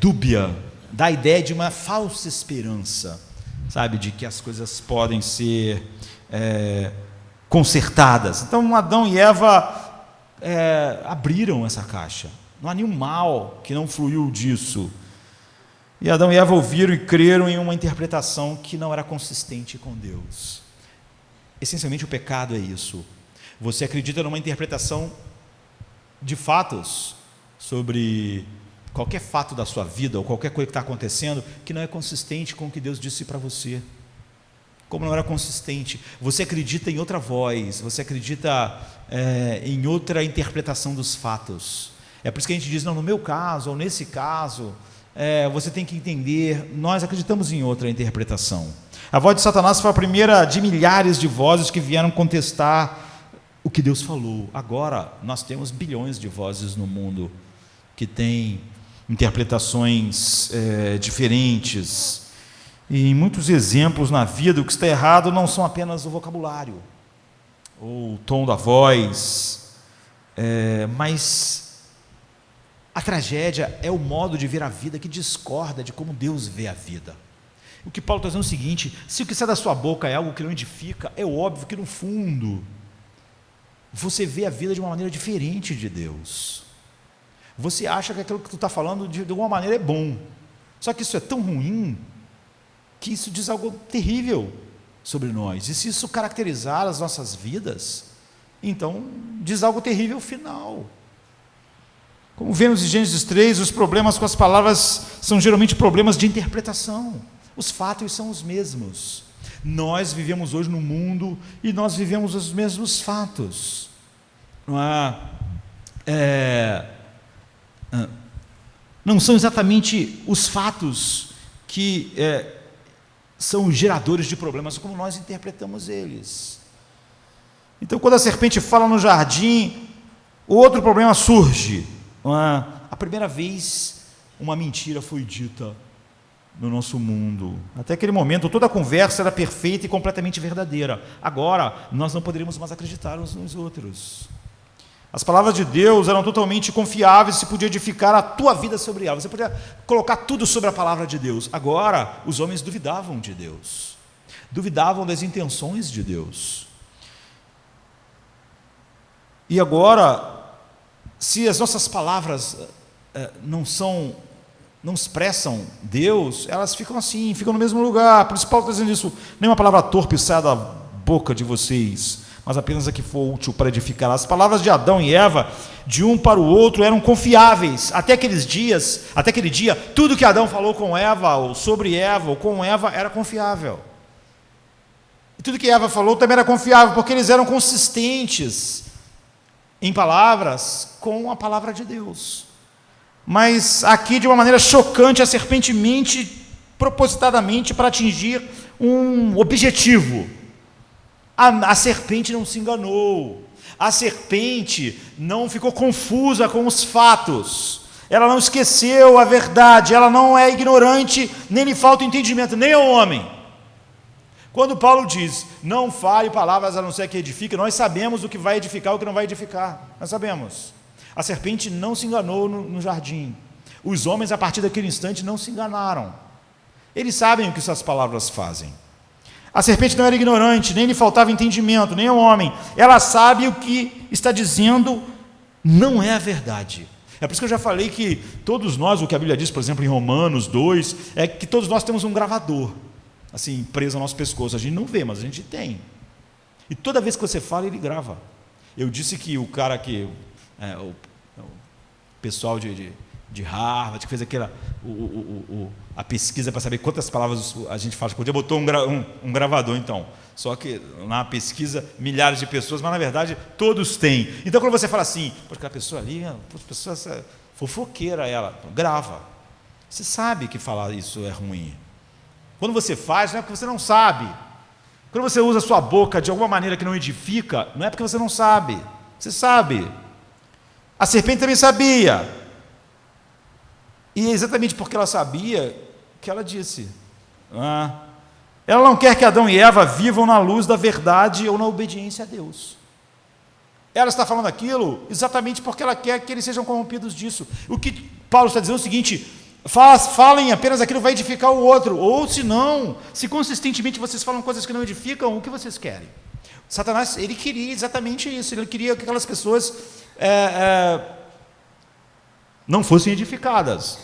dúbia, dá a ideia de uma falsa esperança, sabe, de que as coisas podem ser consertadas. Então Adão e Eva abriram essa caixa, não há nenhum mal que não fluiu disso, e Adão e Eva ouviram e creram em uma interpretação que não era consistente com Deus. Essencialmente o pecado é isso: você acredita numa interpretação de fatos sobre qualquer fato da sua vida ou qualquer coisa que está acontecendo que não é consistente com o que Deus disse para você. Como não era consistente, você acredita em outra voz, você acredita em outra interpretação dos fatos. É por isso que a gente diz, não, no meu caso, ou nesse caso, você tem que entender, nós acreditamos em outra interpretação. A voz de Satanás foi a primeira de milhares de vozes que vieram contestar o que Deus falou. Agora, nós temos bilhões de vozes no mundo que têm interpretações diferentes. E muitos exemplos na vida, o que está errado não são apenas o vocabulário, ou o tom da voz, mas a tragédia é o modo de ver a vida que discorda de como Deus vê a vida. O que Paulo está dizendo é o seguinte: se o que sai da sua boca é algo que não edifica, é óbvio que no fundo você vê a vida de uma maneira diferente de Deus. Você acha que aquilo que tu está falando de alguma maneira é bom, só que isso é tão ruim que isso diz algo terrível sobre nós, e se isso caracterizar as nossas vidas, então diz algo terrível final. Como vemos em Gênesis 3, os problemas com as palavras são geralmente problemas de interpretação. Os fatos são os mesmos. Nós vivemos hoje no mundo e nós vivemos os mesmos fatos. Não são exatamente os fatos que são os geradores de problemas, como nós interpretamos eles. Então, quando a serpente fala no jardim, outro problema surge. A primeira vez uma mentira foi dita no nosso mundo. Até aquele momento toda a conversa era perfeita e completamente verdadeira. Agora nós não poderíamos mais acreditar uns nos outros. As palavras de Deus eram totalmente confiáveis, se podia edificar a tua vida sobre ela, você podia colocar tudo sobre a palavra de Deus. Agora os homens duvidavam de Deus, duvidavam das intenções de Deus. E agora, se as nossas palavras não expressam Deus, elas ficam assim, ficam no mesmo lugar. Por isso Paulo está dizendo isso: nenhuma palavra torpe sai da boca de vocês, mas apenas a que for útil para edificar. As palavras de Adão e Eva, de um para o outro, eram confiáveis. Até aquele dia, tudo que Adão falou com Eva, ou sobre Eva, ou com Eva, era confiável. Tudo que Eva falou também era confiável, porque eles eram consistentes em palavras com a palavra de Deus. Mas aqui, de uma maneira chocante, a serpente mente propositadamente para atingir um objetivo. A serpente não se enganou, a serpente não ficou confusa com os fatos, ela não esqueceu a verdade, ela não é ignorante, nem lhe falta entendimento, nem ao homem. Quando Paulo diz, não fale palavras a não ser que edifique, nós sabemos o que vai edificar e o que não vai edificar, nós sabemos. A serpente não se enganou no jardim, os homens a partir daquele instante não se enganaram, eles sabem o que essas palavras fazem. A serpente não era ignorante, nem lhe faltava entendimento, nem ao homem, ela sabe o que está dizendo, não é a verdade. É por isso que eu já falei que todos nós, o que a Bíblia diz, por exemplo, em Romanos 2, é que todos nós temos um gravador, assim, preso ao nosso pescoço. A gente não vê, mas a gente tem. E toda vez que você fala, ele grava. Eu disse que o cara que, o pessoal de Harvard, que fez aquela, a pesquisa para saber quantas palavras a gente fala por dia, botou um gravador, então. Só que na pesquisa, milhares de pessoas, mas na verdade todos têm. Então quando você fala assim, pô, aquela pessoa ali, pessoa fofoqueira ela, grava. Você sabe que falar isso é ruim. Quando você faz, não é porque você não sabe. Quando você usa a sua boca de alguma maneira que não edifica, não é porque você não sabe. Você sabe. A serpente também sabia. E é exatamente porque ela sabia que ela disse. Ela não quer que Adão e Eva vivam na luz da verdade ou na obediência a Deus. Ela está falando aquilo exatamente porque ela quer que eles sejam corrompidos disso. O que Paulo está dizendo é o seguinte: falem apenas aquilo que vai edificar o outro, ou se não, se consistentemente vocês falam coisas que não edificam, o que vocês querem? Satanás, ele queria exatamente isso, ele queria que aquelas pessoas não fossem edificadas.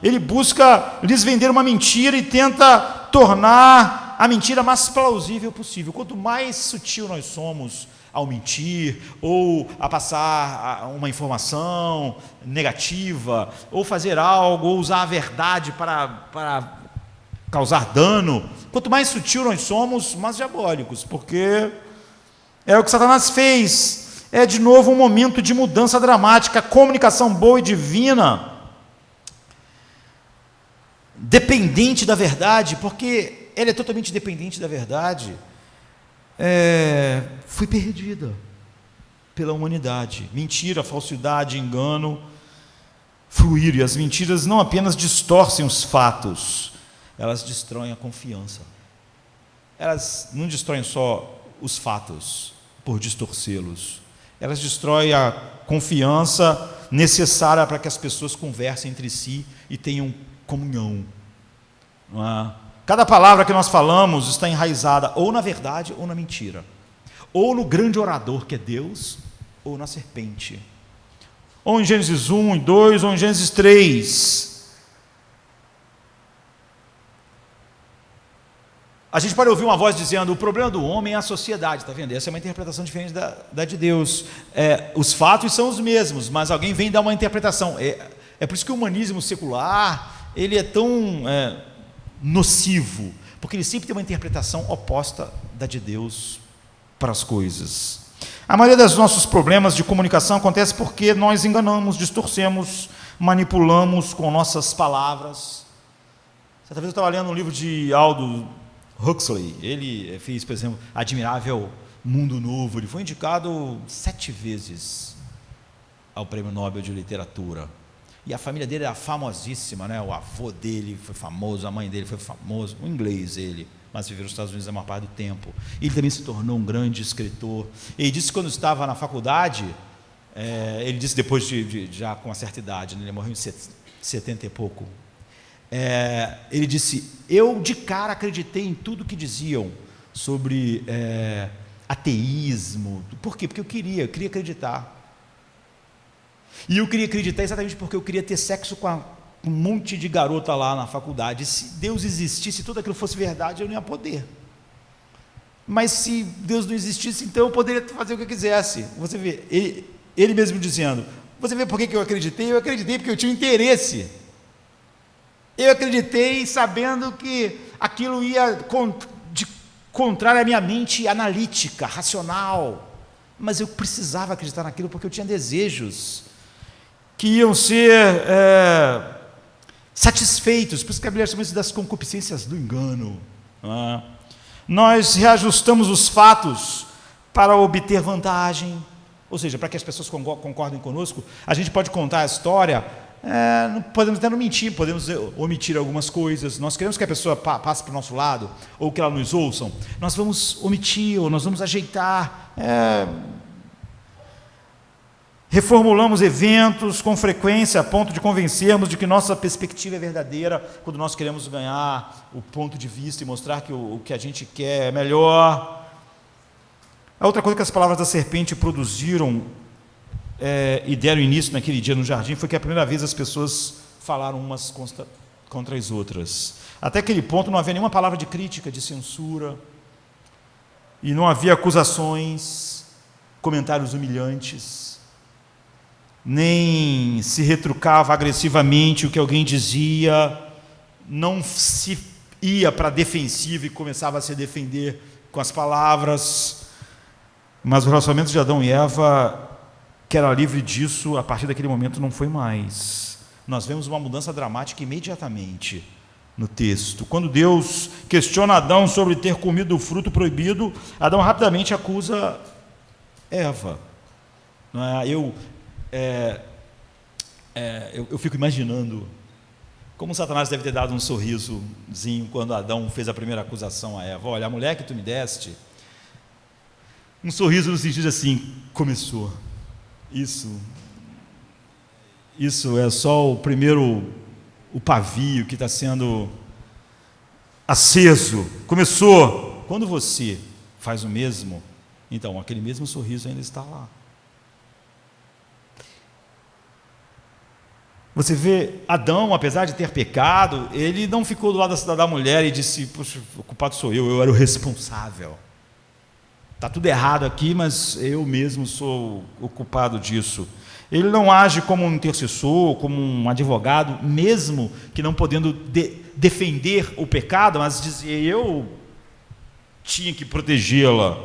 Ele busca lhes vender uma mentira e tenta tornar a mentira mais plausível possível. Quanto mais sutil nós somos ao mentir, ou a passar uma informação negativa, ou fazer algo, ou usar a verdade para causar dano, quanto mais sutil nós somos, mais diabólicos, porque é o que Satanás fez. É de novo um momento de mudança dramática, comunicação boa e divina, dependente da verdade, porque ela é totalmente dependente da verdade, foi perdida pela humanidade. Mentira, falsidade, engano fluíram, e as mentiras não apenas distorcem os fatos, elas destroem a confiança. Elas não destroem só os fatos por distorcê-los, elas destroem a confiança necessária para que as pessoas conversem entre si e tenham comunhão. Cada palavra que nós falamos está enraizada ou na verdade ou na mentira, ou no grande orador que é Deus, ou na serpente, ou em Gênesis 1 e 2, ou em Gênesis 3. A gente pode ouvir uma voz dizendo, o problema do homem é a sociedade, está vendo? Essa é uma interpretação diferente da de Deus. Os fatos são os mesmos, mas alguém vem dar uma interpretação. É por isso que o humanismo secular, ele é tão nocivo, porque ele sempre tem uma interpretação oposta da de Deus para as coisas. A maioria dos nossos problemas de comunicação acontece porque nós enganamos, distorcemos, manipulamos com nossas palavras. Certa vez eu estava lendo um livro de Aldous Huxley, ele fez, por exemplo, Admirável Mundo Novo, ele foi indicado 7 vezes ao Prêmio Nobel de Literatura, e a família dele era famosíssima, né? O avô dele foi famoso, a mãe dele foi famoso, o inglês ele, mas viveu nos Estados Unidos a maior parte do tempo. Ele também se tornou um grande escritor. Ele disse que quando estava na faculdade, ele disse depois de já com uma certa idade, né? Ele morreu em 70 e pouco, ele disse, eu de cara acreditei em tudo que diziam sobre ateísmo. Por quê? Porque eu queria acreditar. E eu queria acreditar exatamente porque eu queria ter sexo com um monte de garota lá na faculdade. Se Deus existisse, se tudo aquilo fosse verdade, eu não ia poder. Mas se Deus não existisse, então eu poderia fazer o que eu quisesse. Você vê, ele mesmo dizendo, você vê por que eu acreditei? Eu acreditei porque eu tinha interesse. Eu acreditei sabendo que aquilo ia contrária à minha mente analítica, racional. Mas eu precisava acreditar naquilo porque eu tinha desejos que iam ser satisfeitos. Por isso que a Bíblia chama isso das concupiscências do engano. Nós reajustamos os fatos para obter vantagem, ou seja, para que as pessoas concordem conosco. A gente pode contar a história, podemos até não mentir, podemos omitir algumas coisas. Nós queremos que a pessoa passe para o nosso lado, ou que ela nos ouçam. Nós vamos omitir, ou nós vamos ajeitar. Reformulamos eventos com frequência a ponto de convencermos de que nossa perspectiva é verdadeira, quando nós queremos ganhar o ponto de vista e mostrar que o que a gente quer é melhor. A outra coisa que as palavras da serpente produziram e deram início naquele dia no jardim foi que a primeira vez as pessoas falaram umas contra as outras. Até aquele ponto não havia nenhuma palavra de crítica, de censura, e não havia acusações, comentários humilhantes, nem se retrucava agressivamente o que alguém dizia, não se ia para a defensiva e começava a se defender com as palavras. Mas o relacionamento de Adão e Eva, que era livre disso, a partir daquele momento não foi mais. Nós vemos uma mudança dramática imediatamente no texto. Quando Deus questiona Adão sobre ter comido o fruto proibido, Adão rapidamente acusa Eva. Eu fico imaginando como Satanás deve ter dado um sorrisozinho quando Adão fez a primeira acusação a Eva. Olha, a mulher que tu me deste. Um sorriso no sentido assim, começou. Isso é só o pavio que está sendo aceso. Começou. Quando você faz o mesmo, então aquele mesmo sorriso ainda está lá. Você vê Adão, apesar de ter pecado, ele não ficou do lado da mulher e disse, poxa, o culpado sou eu era o responsável. Está tudo errado aqui, mas eu mesmo sou o culpado disso. Ele não age como um intercessor, como um advogado, mesmo que não podendo defender o pecado, mas dizer, eu tinha que protegê-la.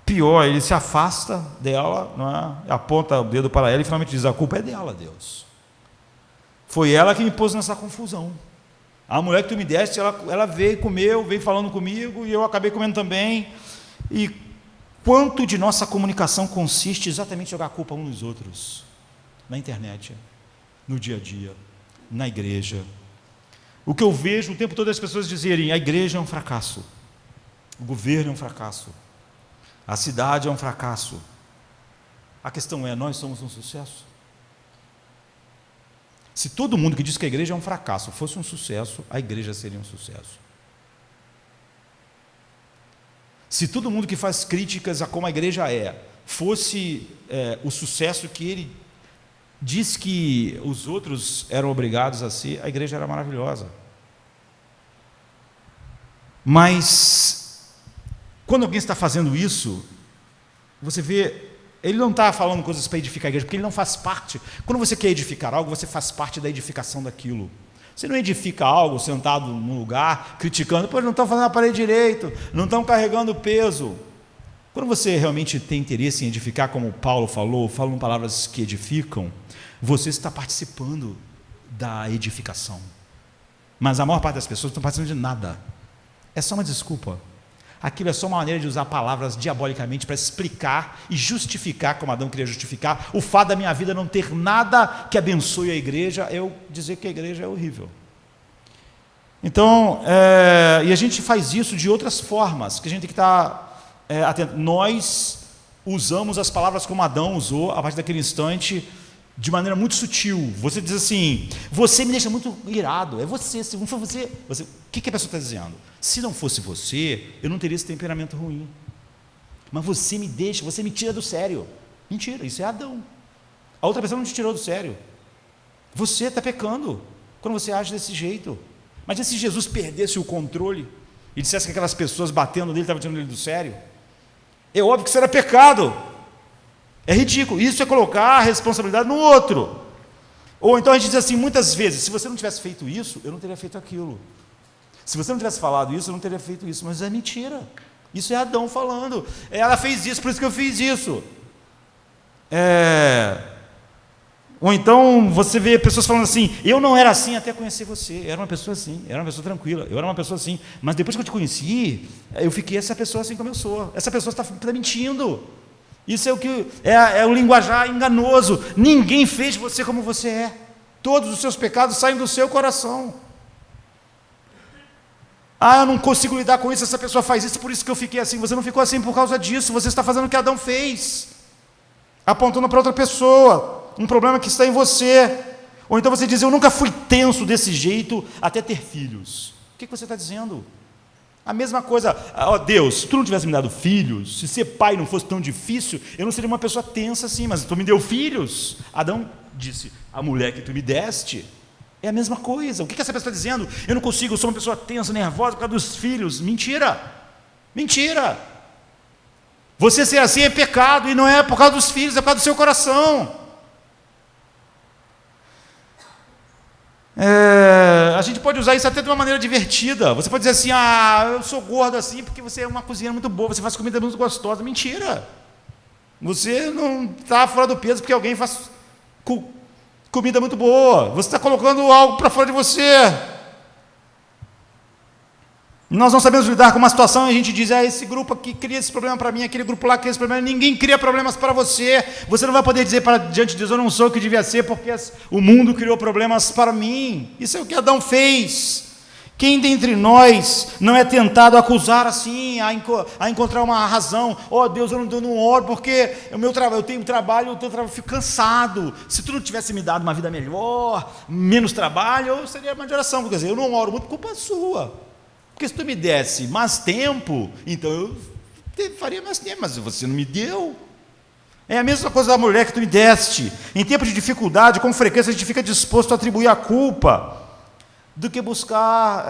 Pior, ele se afasta dela, não é? Aponta o dedo para ela e finalmente diz, a culpa é dela, Deus. Foi ela que me pôs nessa confusão. A mulher que tu me deste, ela veio, comeu, veio falando comigo, e eu acabei comendo também. E quanto de nossa comunicação consiste exatamente em jogar a culpa uns nos outros? Na internet, no dia a dia, na igreja. O que eu vejo o tempo todo é as pessoas dizerem, a igreja é um fracasso, o governo é um fracasso, a cidade é um fracasso. A questão é, nós somos um sucesso? Se todo mundo que diz que a igreja é um fracasso fosse um sucesso, a igreja seria um sucesso. Se todo mundo que faz críticas a como a igreja fosse o sucesso que ele diz que os outros eram obrigados a ser, a igreja era maravilhosa. Mas, quando alguém está fazendo isso, você vê, ele não está falando coisas para edificar a igreja, porque ele não faz parte. Quando você quer edificar algo, você faz parte da edificação daquilo. Você não edifica algo sentado num lugar, criticando, pô, não estão fazendo a parede direito, não estão carregando peso. Quando você realmente tem interesse em edificar, como Paulo falou, falando palavras que edificam, você está participando da edificação. Mas a maior parte das pessoas não estão participando de nada. É só uma desculpa. Aquilo é só uma maneira de usar palavras diabolicamente para explicar e justificar, como Adão queria justificar, o fato da minha vida não ter nada que abençoe a igreja, eu dizer que a igreja é horrível. Então, e a gente faz isso de outras formas, que a gente tem que estar atento. Nós usamos as palavras como Adão usou, a partir daquele instante, de maneira muito sutil. Você diz assim, você me deixa muito irado, é você, se não for você, o que a pessoa está dizendo? Se não fosse você, eu não teria esse temperamento ruim. Mas você me deixa, você me tira do sério. Mentira, isso é Adão. A outra pessoa não te tirou do sério. Você está pecando quando você age desse jeito. Imagina se Jesus perdesse o controle e dissesse que aquelas pessoas batendo nele estavam tirando ele do sério. É óbvio que isso era pecado. É ridículo. Isso é colocar a responsabilidade no outro. Ou então a gente diz assim, muitas vezes, se você não tivesse feito isso, eu não teria feito aquilo. Se você não tivesse falado isso, eu não teria feito isso. Mas é mentira. Isso é Adão falando. Ela fez isso, por isso que eu fiz isso. Ou então você vê pessoas falando assim: eu não era assim até conhecer você. Eu era uma pessoa assim, eu era uma pessoa tranquila, eu era uma pessoa assim. Mas depois que eu te conheci, eu fiquei essa pessoa assim como eu sou. Essa pessoa está mentindo. Isso é o que é o linguajar enganoso. Ninguém fez você como você é. Todos os seus pecados saem do seu coração. Eu não consigo lidar com isso, essa pessoa faz isso, por isso que eu fiquei assim. Você não ficou assim por causa disso, você está fazendo o que Adão fez, apontando para outra pessoa, um problema que está em você. Ou então você diz: eu nunca fui tenso desse jeito até ter filhos. O que você está dizendo? A mesma coisa. Deus, se tu não tivesse me dado filhos, se ser pai não fosse tão difícil, eu não seria uma pessoa tensa assim, mas tu me deu filhos. Adão disse: a mulher que tu me deste. É a mesma coisa. O que essa pessoa está dizendo? Eu não consigo, eu sou uma pessoa tensa, nervosa por causa dos filhos. Mentira! Mentira! Você ser assim é pecado, e não é por causa dos filhos, é por causa do seu coração. A gente pode usar isso até de uma maneira divertida. Você pode dizer assim: eu sou gordo assim porque você é uma cozinheira muito boa, você faz comida muito gostosa. Mentira! Você não está fora do peso porque alguém faz comida muito boa. Você está colocando algo para fora de você. Nós não sabemos lidar com uma situação e a gente diz: esse grupo aqui cria esse problema para mim, aquele grupo lá cria esse problema. Ninguém cria problemas para você. Você não vai poder dizer diante de Deus: eu não sou o que devia ser porque o mundo criou problemas para mim. Isso é o que Adão fez. Quem dentre nós não é tentado a acusar assim, a encontrar uma razão? Deus, eu não oro porque eu tenho trabalho, eu fico cansado. Se tu não tivesse me dado uma vida melhor, menos trabalho, eu seria uma de oração. Quer dizer, eu não oro muito, culpa sua. Porque se tu me desse mais tempo, então eu faria mais tempo, mas você não me deu. É a mesma coisa da mulher que tu me deste. Em tempo de dificuldade, com frequência a gente fica disposto a atribuir a culpa, do que buscar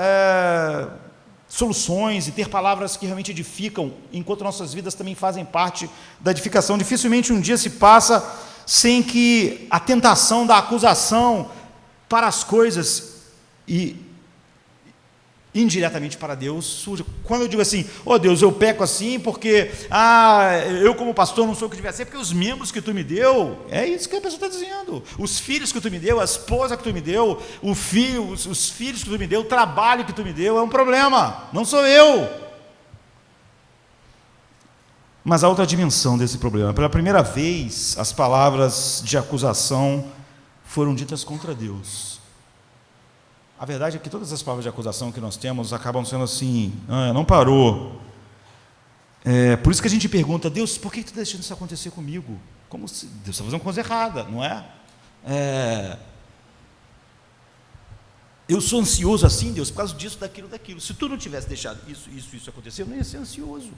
soluções e ter palavras que realmente edificam, enquanto nossas vidas também fazem parte da edificação. Dificilmente um dia se passa sem que a tentação da acusação para as coisas e indiretamente para Deus surja. Quando eu digo assim: Deus, eu peco assim porque eu como pastor não sou o que devia ser, porque os membros que tu me deu, é isso que a pessoa está dizendo, os filhos que tu me deu, a esposa que tu me deu, os filhos que tu me deu, o trabalho que tu me deu, é um problema, não sou eu. Mas há outra dimensão desse problema. Pela primeira vez, as palavras de acusação foram ditas contra Deus. A verdade é que todas as palavras de acusação que nós temos acabam sendo assim: não parou. Por isso que a gente pergunta: Deus, por que tu está deixando isso acontecer comigo? Como se Deus está fazendo coisa errada, não é? Eu sou ansioso assim, Deus, por causa disso, daquilo. Se tu não tivesse deixado isso acontecer, eu não ia ser ansioso.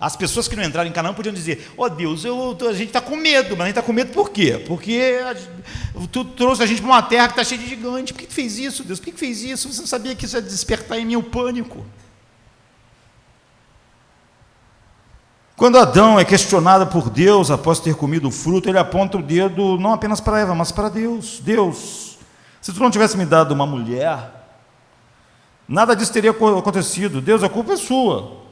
As pessoas que não entraram em Canaã podiam dizer: Deus, a gente está com medo. Mas a gente está com medo por quê? Porque tu trouxe a gente para uma terra que está cheia de gigantes. Por que tu fez isso, Deus? Por que fez isso? Você não sabia que isso ia despertar em mim o pânico? Quando Adão é questionado por Deus após ter comido o fruto, ele aponta o dedo não apenas para Eva, mas para Deus. Deus, se tu não tivesse me dado uma mulher, nada disso teria acontecido. Deus, a culpa é sua.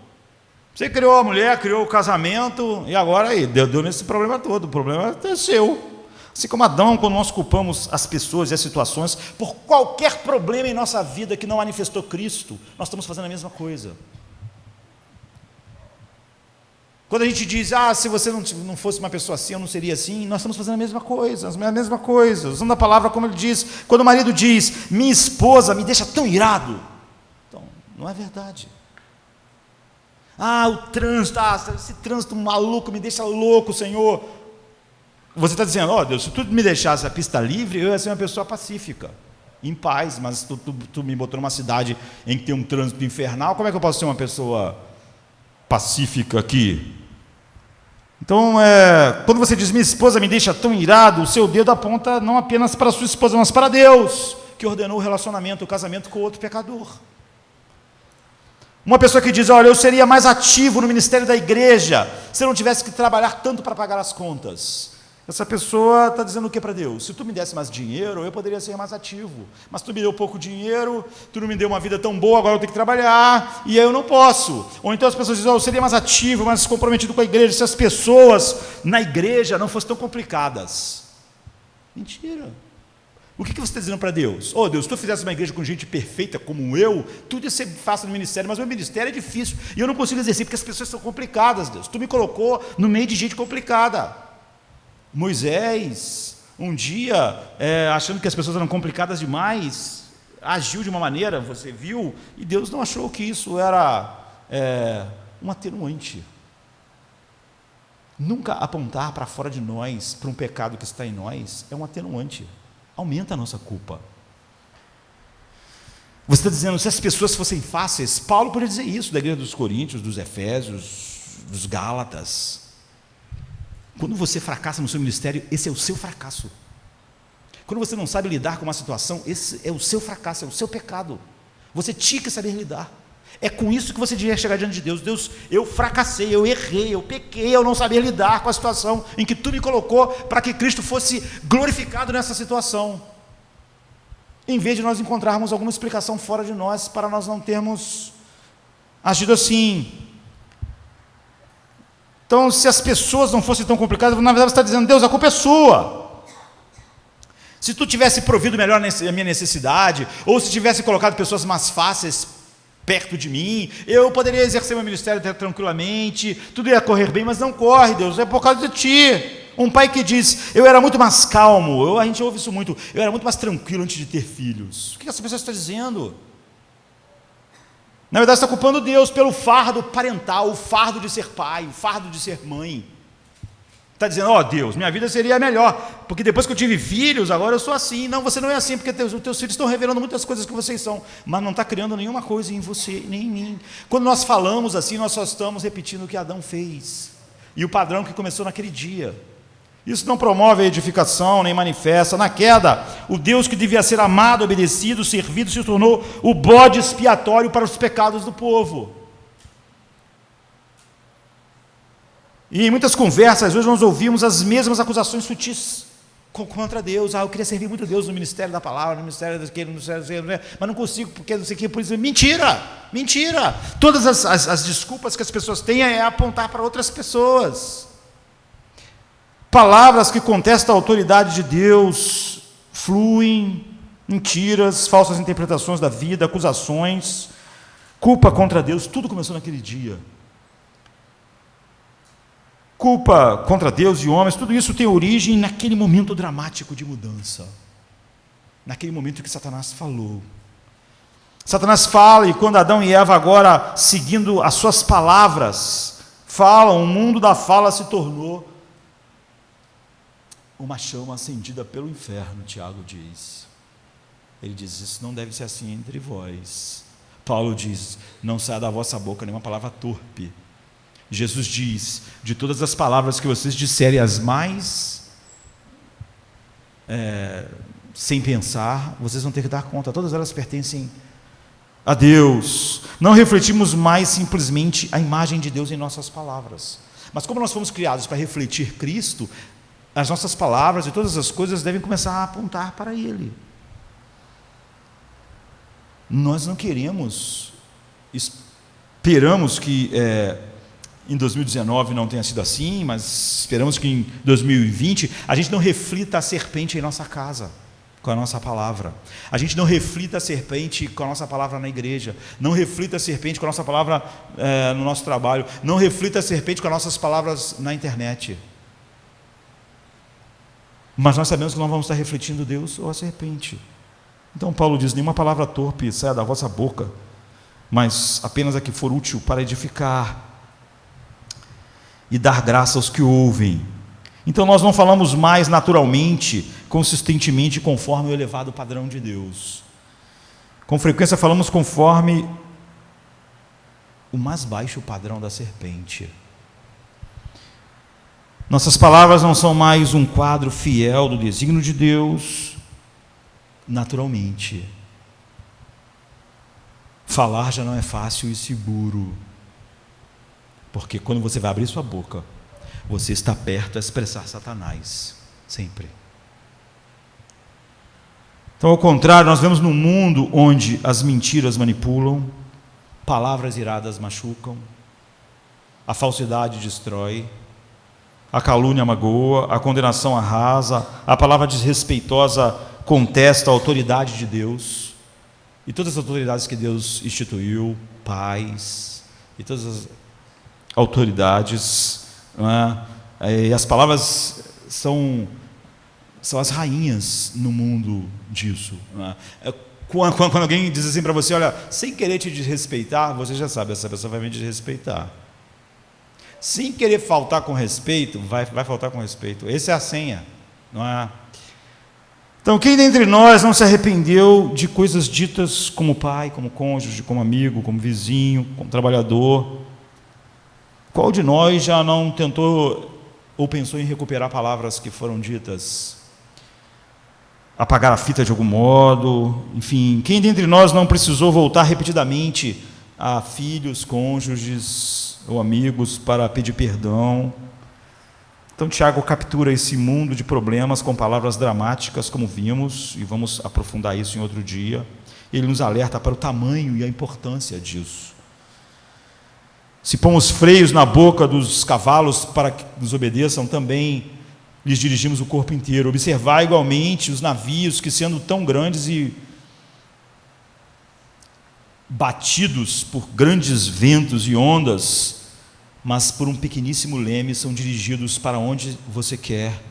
Você criou a mulher, criou o casamento, e agora aí, deu nesse problema todo. O problema é seu. Assim como Adão, quando nós culpamos as pessoas e as situações por qualquer problema em nossa vida que não manifestou Cristo, nós estamos fazendo a mesma coisa. Quando a gente diz: se você não fosse uma pessoa assim, eu não seria assim, nós estamos fazendo a mesma coisa, usando a palavra como ele diz. Quando o marido diz: minha esposa me deixa tão irado, então, não é verdade. O trânsito, esse trânsito maluco me deixa louco, Senhor. Você está dizendo: Deus, se tu me deixasse a pista livre, eu ia ser uma pessoa pacífica, em paz, mas tu me botou numa cidade em que tem um trânsito infernal, como é que eu posso ser uma pessoa pacífica aqui? Então, quando você diz: minha esposa me deixa tão irado, o seu dedo aponta não apenas para a sua esposa, mas para Deus, que ordenou o relacionamento, o casamento com outro pecador. Uma pessoa que diz: eu seria mais ativo no ministério da igreja se eu não tivesse que trabalhar tanto para pagar as contas. Essa pessoa está dizendo o que para Deus? Se tu me desse mais dinheiro, eu poderia ser mais ativo. Mas tu me deu pouco dinheiro, tu não me deu uma vida tão boa, agora eu tenho que trabalhar, e aí eu não posso. Ou então as pessoas dizem, eu seria mais ativo, mais comprometido com a igreja, se as pessoas na igreja não fossem tão complicadas. Mentira. O que você está dizendo para Deus? Deus, se tu fizesse uma igreja com gente perfeita como eu, tudo ia ser fácil no ministério, mas o meu ministério é difícil, e eu não consigo exercer, porque as pessoas são complicadas, Deus. Tu me colocou no meio de gente complicada. Moisés, um dia, achando que as pessoas eram complicadas demais, agiu de uma maneira, você viu, e Deus não achou que isso era um atenuante. Nunca apontar para fora de nós, para um pecado que está em nós, é um atenuante, aumenta a nossa culpa. Você está dizendo, se as pessoas fossem fáceis, Paulo poderia dizer isso, da igreja dos Coríntios, dos Efésios, dos Gálatas. Quando você fracassa no seu ministério, esse é o seu fracasso. Quando você não sabe lidar com uma situação, esse é o seu fracasso, é o seu pecado. Você tinha que saber lidar. É com isso que você devia chegar diante de Deus. Deus, eu fracassei, eu errei, eu pequei, eu não sabia lidar com a situação em que tu me colocou para que Cristo fosse glorificado nessa situação. Em vez de nós encontrarmos alguma explicação fora de nós, para nós não termos agido assim. Então, se as pessoas não fossem tão complicadas, na verdade você está dizendo, Deus, a culpa é sua. Se tu tivesse provido melhor a minha necessidade, ou se tivesse colocado pessoas mais fáceis perto de mim, eu poderia exercer meu ministério tranquilamente, tudo ia correr bem, mas não corre, Deus, é por causa de ti. Um pai que diz, eu era muito mais calmo, a gente ouve isso muito, eu era muito mais tranquilo antes de ter filhos. O que essa pessoa está dizendo? Na verdade, está culpando Deus pelo fardo parental, o fardo de ser pai, o fardo de ser mãe. Está dizendo, Deus, minha vida seria melhor, porque depois que eu tive filhos, agora eu sou assim. Não, você não é assim, porque os teus filhos estão revelando muitas coisas que vocês são, mas não está criando nenhuma coisa em você, nem em mim. Quando nós falamos assim, nós só estamos repetindo o que Adão fez, e o padrão que começou naquele dia. Isso não promove a edificação, nem manifesta. Na queda, o Deus que devia ser amado, obedecido, servido, se tornou o bode expiatório para os pecados do povo. E em muitas conversas, às vezes nós ouvimos as mesmas acusações sutis contra Deus. Eu queria servir muito Deus no ministério da palavra, no ministério daquele, no ministério daquele, mas não consigo, porque não sei o que, por isso, mentira. Todas as desculpas que as pessoas têm é apontar para outras pessoas. Palavras que contestam a autoridade de Deus fluem, mentiras, falsas interpretações da vida, acusações, culpa contra Deus, tudo começou naquele dia. Culpa contra Deus e homens, tudo isso tem origem naquele momento dramático de mudança, naquele momento que Satanás falou. Satanás fala, e quando Adão e Eva, agora seguindo as suas palavras, falam, o mundo da fala se tornou uma chama acendida pelo inferno, Tiago diz. Ele diz, isso não deve ser assim entre vós. Paulo diz, não saia da vossa boca nenhuma palavra torpe. Jesus diz, de todas as palavras que vocês disserem, as mais sem pensar, vocês vão ter que dar conta, todas elas pertencem a Deus. Não refletimos mais simplesmente a imagem de Deus em nossas palavras, mas como nós fomos criados para refletir Cristo, as nossas palavras e todas as coisas devem começar a apontar para Ele. Nós não queremos, esperamos que em 2019 não tenha sido assim, mas esperamos que em 2020 a gente não reflita a serpente em nossa casa com a nossa palavra. A gente não reflita a serpente com a nossa palavra na igreja, não reflita a serpente com a nossa palavra no nosso trabalho, não reflita a serpente com as nossas palavras na internet. Mas nós sabemos que não vamos estar refletindo Deus ou a serpente. Então Paulo diz, nenhuma palavra torpe saia da vossa boca, mas apenas a que for útil para edificar e dar graça aos que ouvem. Então nós não falamos mais naturalmente, consistentemente, conforme o elevado padrão de Deus. Com frequência falamos conforme o mais baixo padrão da serpente. Nossas palavras não são mais um quadro fiel do desígnio de Deus, naturalmente. Falar já não é fácil e seguro, porque quando você vai abrir sua boca, você está perto a expressar Satanás. sempre. Então, ao contrário, nós vemos num mundo onde as mentiras manipulam, palavras iradas machucam, a falsidade destrói, a calúnia magoa, a condenação arrasa, a palavra desrespeitosa contesta a autoridade de Deus, e todas as autoridades que Deus instituiu, pais, e todas as autoridades, e as palavras são as rainhas no mundo disso. Quando alguém diz assim para você, olha, sem querer te desrespeitar, você já sabe, essa pessoa vai me desrespeitar. Sem querer faltar com respeito, vai faltar com respeito. Essa é a senha, não é? Então, quem dentre nós não se arrependeu de coisas ditas como pai, como cônjuge, como amigo, como vizinho, como trabalhador? Qual de nós já não tentou ou pensou em recuperar palavras que foram ditas? Apagar a fita de algum modo? Enfim, quem dentre nós não precisou voltar repetidamente a filhos, cônjuges ou amigos para pedir perdão? Então, Tiago captura esse mundo de problemas com palavras dramáticas, como vimos, e vamos aprofundar isso em outro dia. Ele nos alerta para o tamanho e a importância disso. Se pomos freios na boca dos cavalos para que nos obedeçam, também lhes dirigimos o corpo inteiro. Observar igualmente os navios que, sendo tão grandes e batidos por grandes ventos e ondas, mas por um pequeníssimo leme, são dirigidos para onde você quer.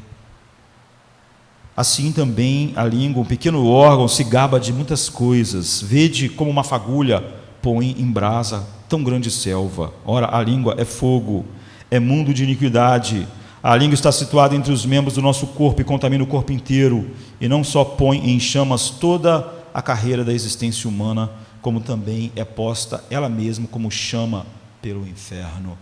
Assim também a língua, um pequeno órgão, se gaba de muitas coisas. Vede como uma fagulha põe em brasa tão grande selva. Ora, a língua é fogo, é mundo de iniquidade. A língua está situada entre os membros do nosso corpo e contamina o corpo inteiro, e não só põe em chamas toda a carreira da existência humana, como também é posta ela mesma como chama pelo inferno.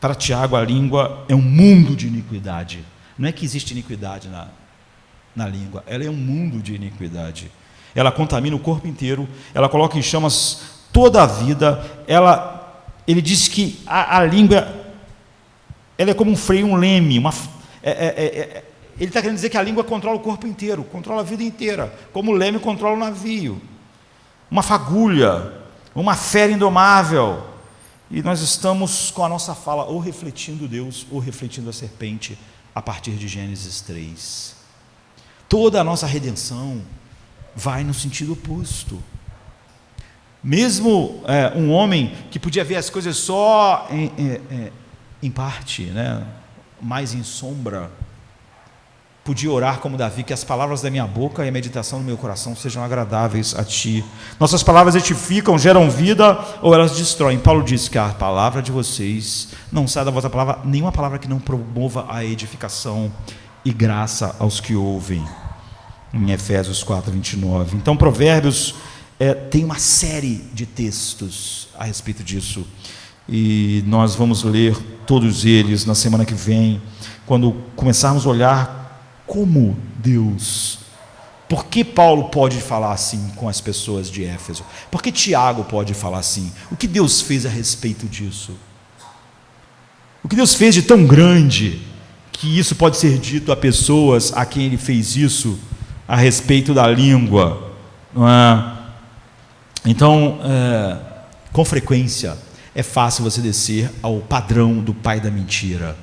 Para Tiago, a língua é um mundo de iniquidade. Não é que existe iniquidade na língua, ela é um mundo de iniquidade. Ela contamina o corpo inteiro, ela coloca em chamas toda a vida. Ele diz que a língua ela é como um freio, um leme. Ele está querendo dizer que a língua controla o corpo inteiro, controla a vida inteira, como o leme controla o navio. Uma fagulha, uma fera indomável. E nós estamos com a nossa fala ou refletindo Deus ou refletindo a serpente a partir de Gênesis 3. Toda a nossa redenção vai no sentido oposto. Mesmo um homem que podia ver as coisas só em parte, né, mais em sombra, podia orar como Davi, que as palavras da minha boca e a meditação do meu coração sejam agradáveis a Ti. Nossas palavras edificam, geram vida ou elas destroem. Paulo disse que a palavra de vocês não sai da vossa palavra, nenhuma palavra que não promova a edificação e graça aos que ouvem. Em Efésios 4:29. Então, Provérbios tem uma série de textos a respeito disso, e nós vamos ler todos eles na semana que vem, quando começarmos a olhar como Deus, por que Paulo pode falar assim com as pessoas de Éfeso, por que Tiago pode falar assim, o que Deus fez a respeito disso, o que Deus fez de tão grande, que isso pode ser dito a pessoas a quem Ele fez isso, a respeito da língua, não é? Então, com frequência, é fácil você descer ao padrão do pai da mentira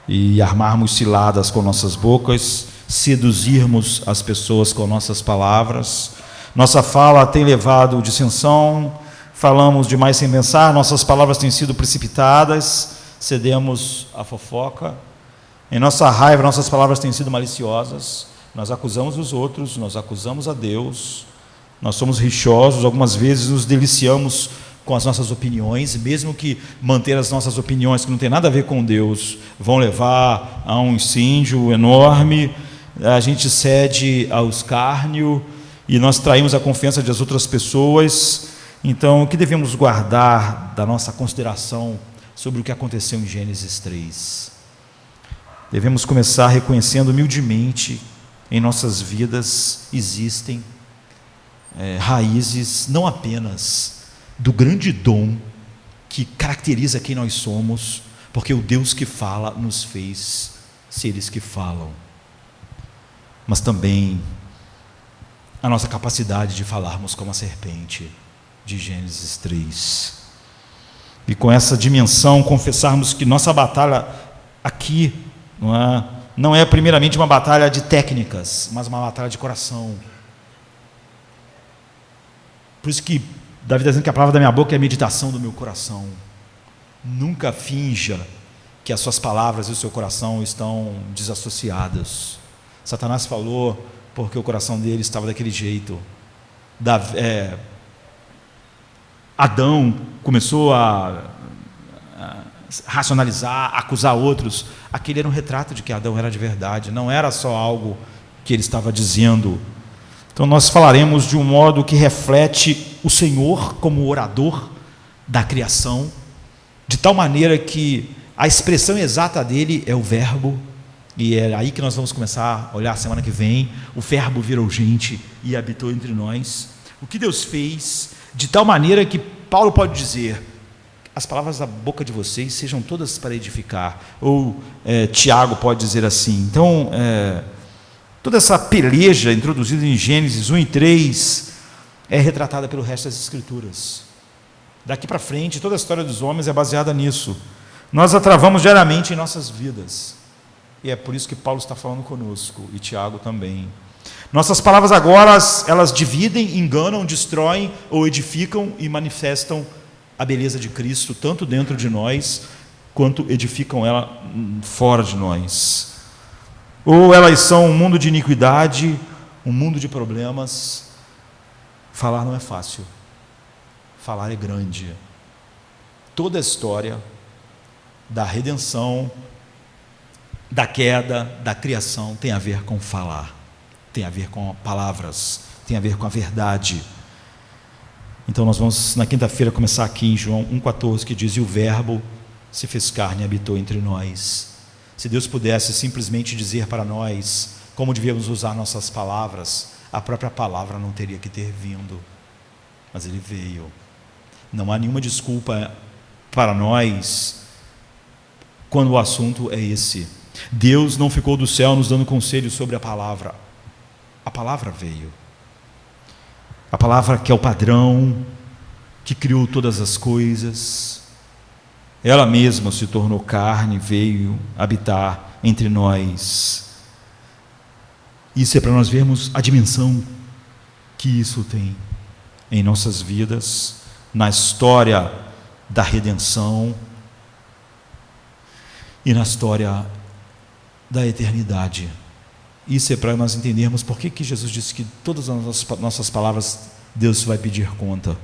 e armarmos ciladas com nossas bocas, seduzirmos as pessoas com nossas palavras. Nossa fala tem levado dissensão, falamos demais sem pensar, nossas palavras têm sido precipitadas, cedemos à fofoca. Em nossa raiva, nossas palavras têm sido maliciosas, nós acusamos os outros, nós acusamos a Deus, nós somos rixosos, algumas vezes nos deliciamos com as nossas opiniões, mesmo que manter as nossas opiniões, que não tem nada a ver com Deus, vão levar a um incêndio enorme, a gente cede ao escárnio e nós traímos a confiança das outras pessoas. Então, o que devemos guardar da nossa consideração sobre o que aconteceu em Gênesis 3? Devemos começar reconhecendo humildemente em nossas vidas existem raízes não apenas do grande dom que caracteriza quem nós somos, porque o Deus que fala nos fez seres que falam, mas também a nossa capacidade de falarmos como a serpente de Gênesis 3. E com essa dimensão, confessarmos que nossa batalha aqui não é primeiramente uma batalha de técnicas, mas uma batalha de coração. Por isso que Davi está dizendo que a palavra da minha boca é a meditação do meu coração. Nunca finja que as suas palavras e o seu coração estão desassociados. Satanás falou porque o coração dele estava daquele jeito. Adão começou a racionalizar, acusar outros. Aquele era um retrato de que Adão era de verdade, não era só algo que ele estava dizendo. Então nós falaremos de um modo que reflete o Senhor como orador da criação, de tal maneira que a expressão exata dele é o verbo, e é aí que nós vamos começar a olhar semana que vem. O verbo virou gente e habitou entre nós. O que Deus fez, de tal maneira que Paulo pode dizer: as palavras da boca de vocês sejam todas para edificar. Ou Tiago pode dizer assim. Então, toda essa peleja introduzida em Gênesis 1 e 3 é retratada pelo resto das Escrituras. Daqui para frente, toda a história dos homens é baseada nisso. Nós a travamos diariamente em nossas vidas. E é por isso que Paulo está falando conosco, e Tiago também. Nossas palavras agora, elas dividem, enganam, destroem ou edificam e manifestam a beleza de Cristo, tanto dentro de nós, quanto edificam ela fora de nós. Ou elas são um mundo de iniquidade, um mundo de problemas. Falar não é fácil, falar é grande. Toda a história da redenção, da queda, da criação, tem a ver com falar, tem a ver com palavras, tem a ver com a verdade. Então nós vamos na quinta-feira começar aqui em João 1,14, que diz: e o verbo se fez carne e habitou entre nós. Se Deus pudesse simplesmente dizer para nós como devíamos usar nossas palavras, a própria palavra não teria que ter vindo, mas Ele veio. Não há nenhuma desculpa para nós quando o assunto é esse. Deus não ficou do céu nos dando conselhos sobre a palavra veio. A palavra que é o padrão, que criou todas as coisas, ela mesma se tornou carne, veio habitar entre nós. Isso é para nós vermos a dimensão que isso tem em nossas vidas, na história da redenção e na história da eternidade. Isso é para nós entendermos por que Jesus disse que todas as nossas palavras Deus vai pedir conta.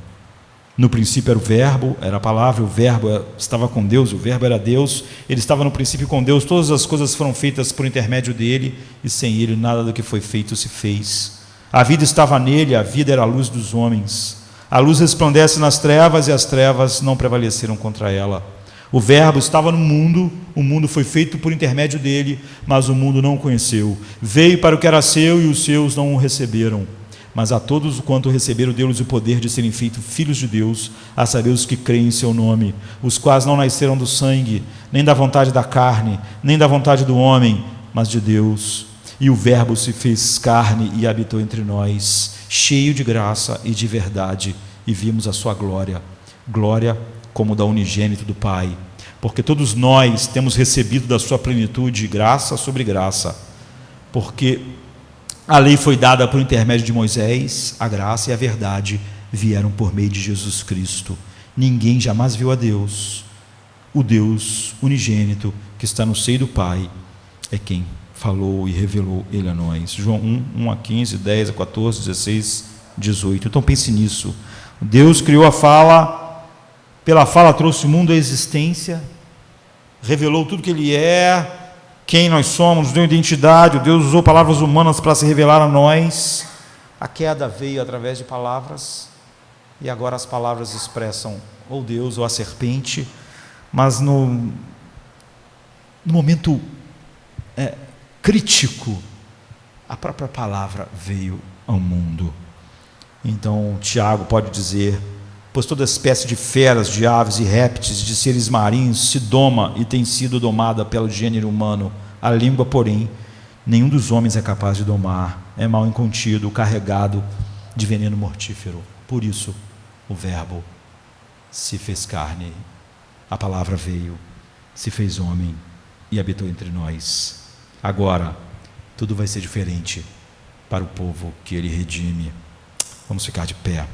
No princípio era o verbo, era a palavra, o verbo estava com Deus, o verbo era Deus, ele estava no princípio com Deus, todas as coisas foram feitas por intermédio dele, e sem ele nada do que foi feito se fez. A vida estava nele, a vida era a luz dos homens. A luz resplandece nas trevas, e as trevas não prevaleceram contra ela. O verbo estava no mundo, o mundo foi feito por intermédio dele, mas o mundo não o conheceu. Veio para o que era seu, e os seus não o receberam. Mas a todos quanto receberam, deu-lhes o poder de serem feitos filhos de Deus, a saber os que creem em seu nome, os quais não nasceram do sangue, nem da vontade da carne, nem da vontade do homem, mas de Deus. E o verbo se fez carne e habitou entre nós, cheio de graça e de verdade, e vimos a sua glória, glória como da unigênito do Pai, porque todos nós temos recebido da sua plenitude graça sobre graça, porque a lei foi dada por intermédio de Moisés, a graça e a verdade vieram por meio de Jesus Cristo. Ninguém jamais viu a Deus. O Deus unigênito que está no seio do Pai é quem falou e revelou Ele a nós. João 1 a 15, 10 a 14, 16, 18. Então pense nisso. Deus criou a fala, pela fala trouxe o mundo à existência, revelou tudo que Ele é, quem nós somos, deu identidade. Deus usou palavras humanas para se revelar a nós. A queda veio através de palavras, e agora as palavras expressam ou Deus ou a serpente, mas no momento crítico, a própria palavra veio ao mundo. Então Tiago pode dizer pois toda espécie de feras, de aves e répteis, de seres marinhos se doma e tem sido domada pelo gênero humano. A língua, porém, nenhum dos homens é capaz de domar, é mal incontido, carregado de veneno mortífero. Por isso, o Verbo se fez carne, a palavra veio, se fez homem e habitou entre nós. Agora, tudo vai ser diferente para o povo que ele redime. Vamos ficar de pé.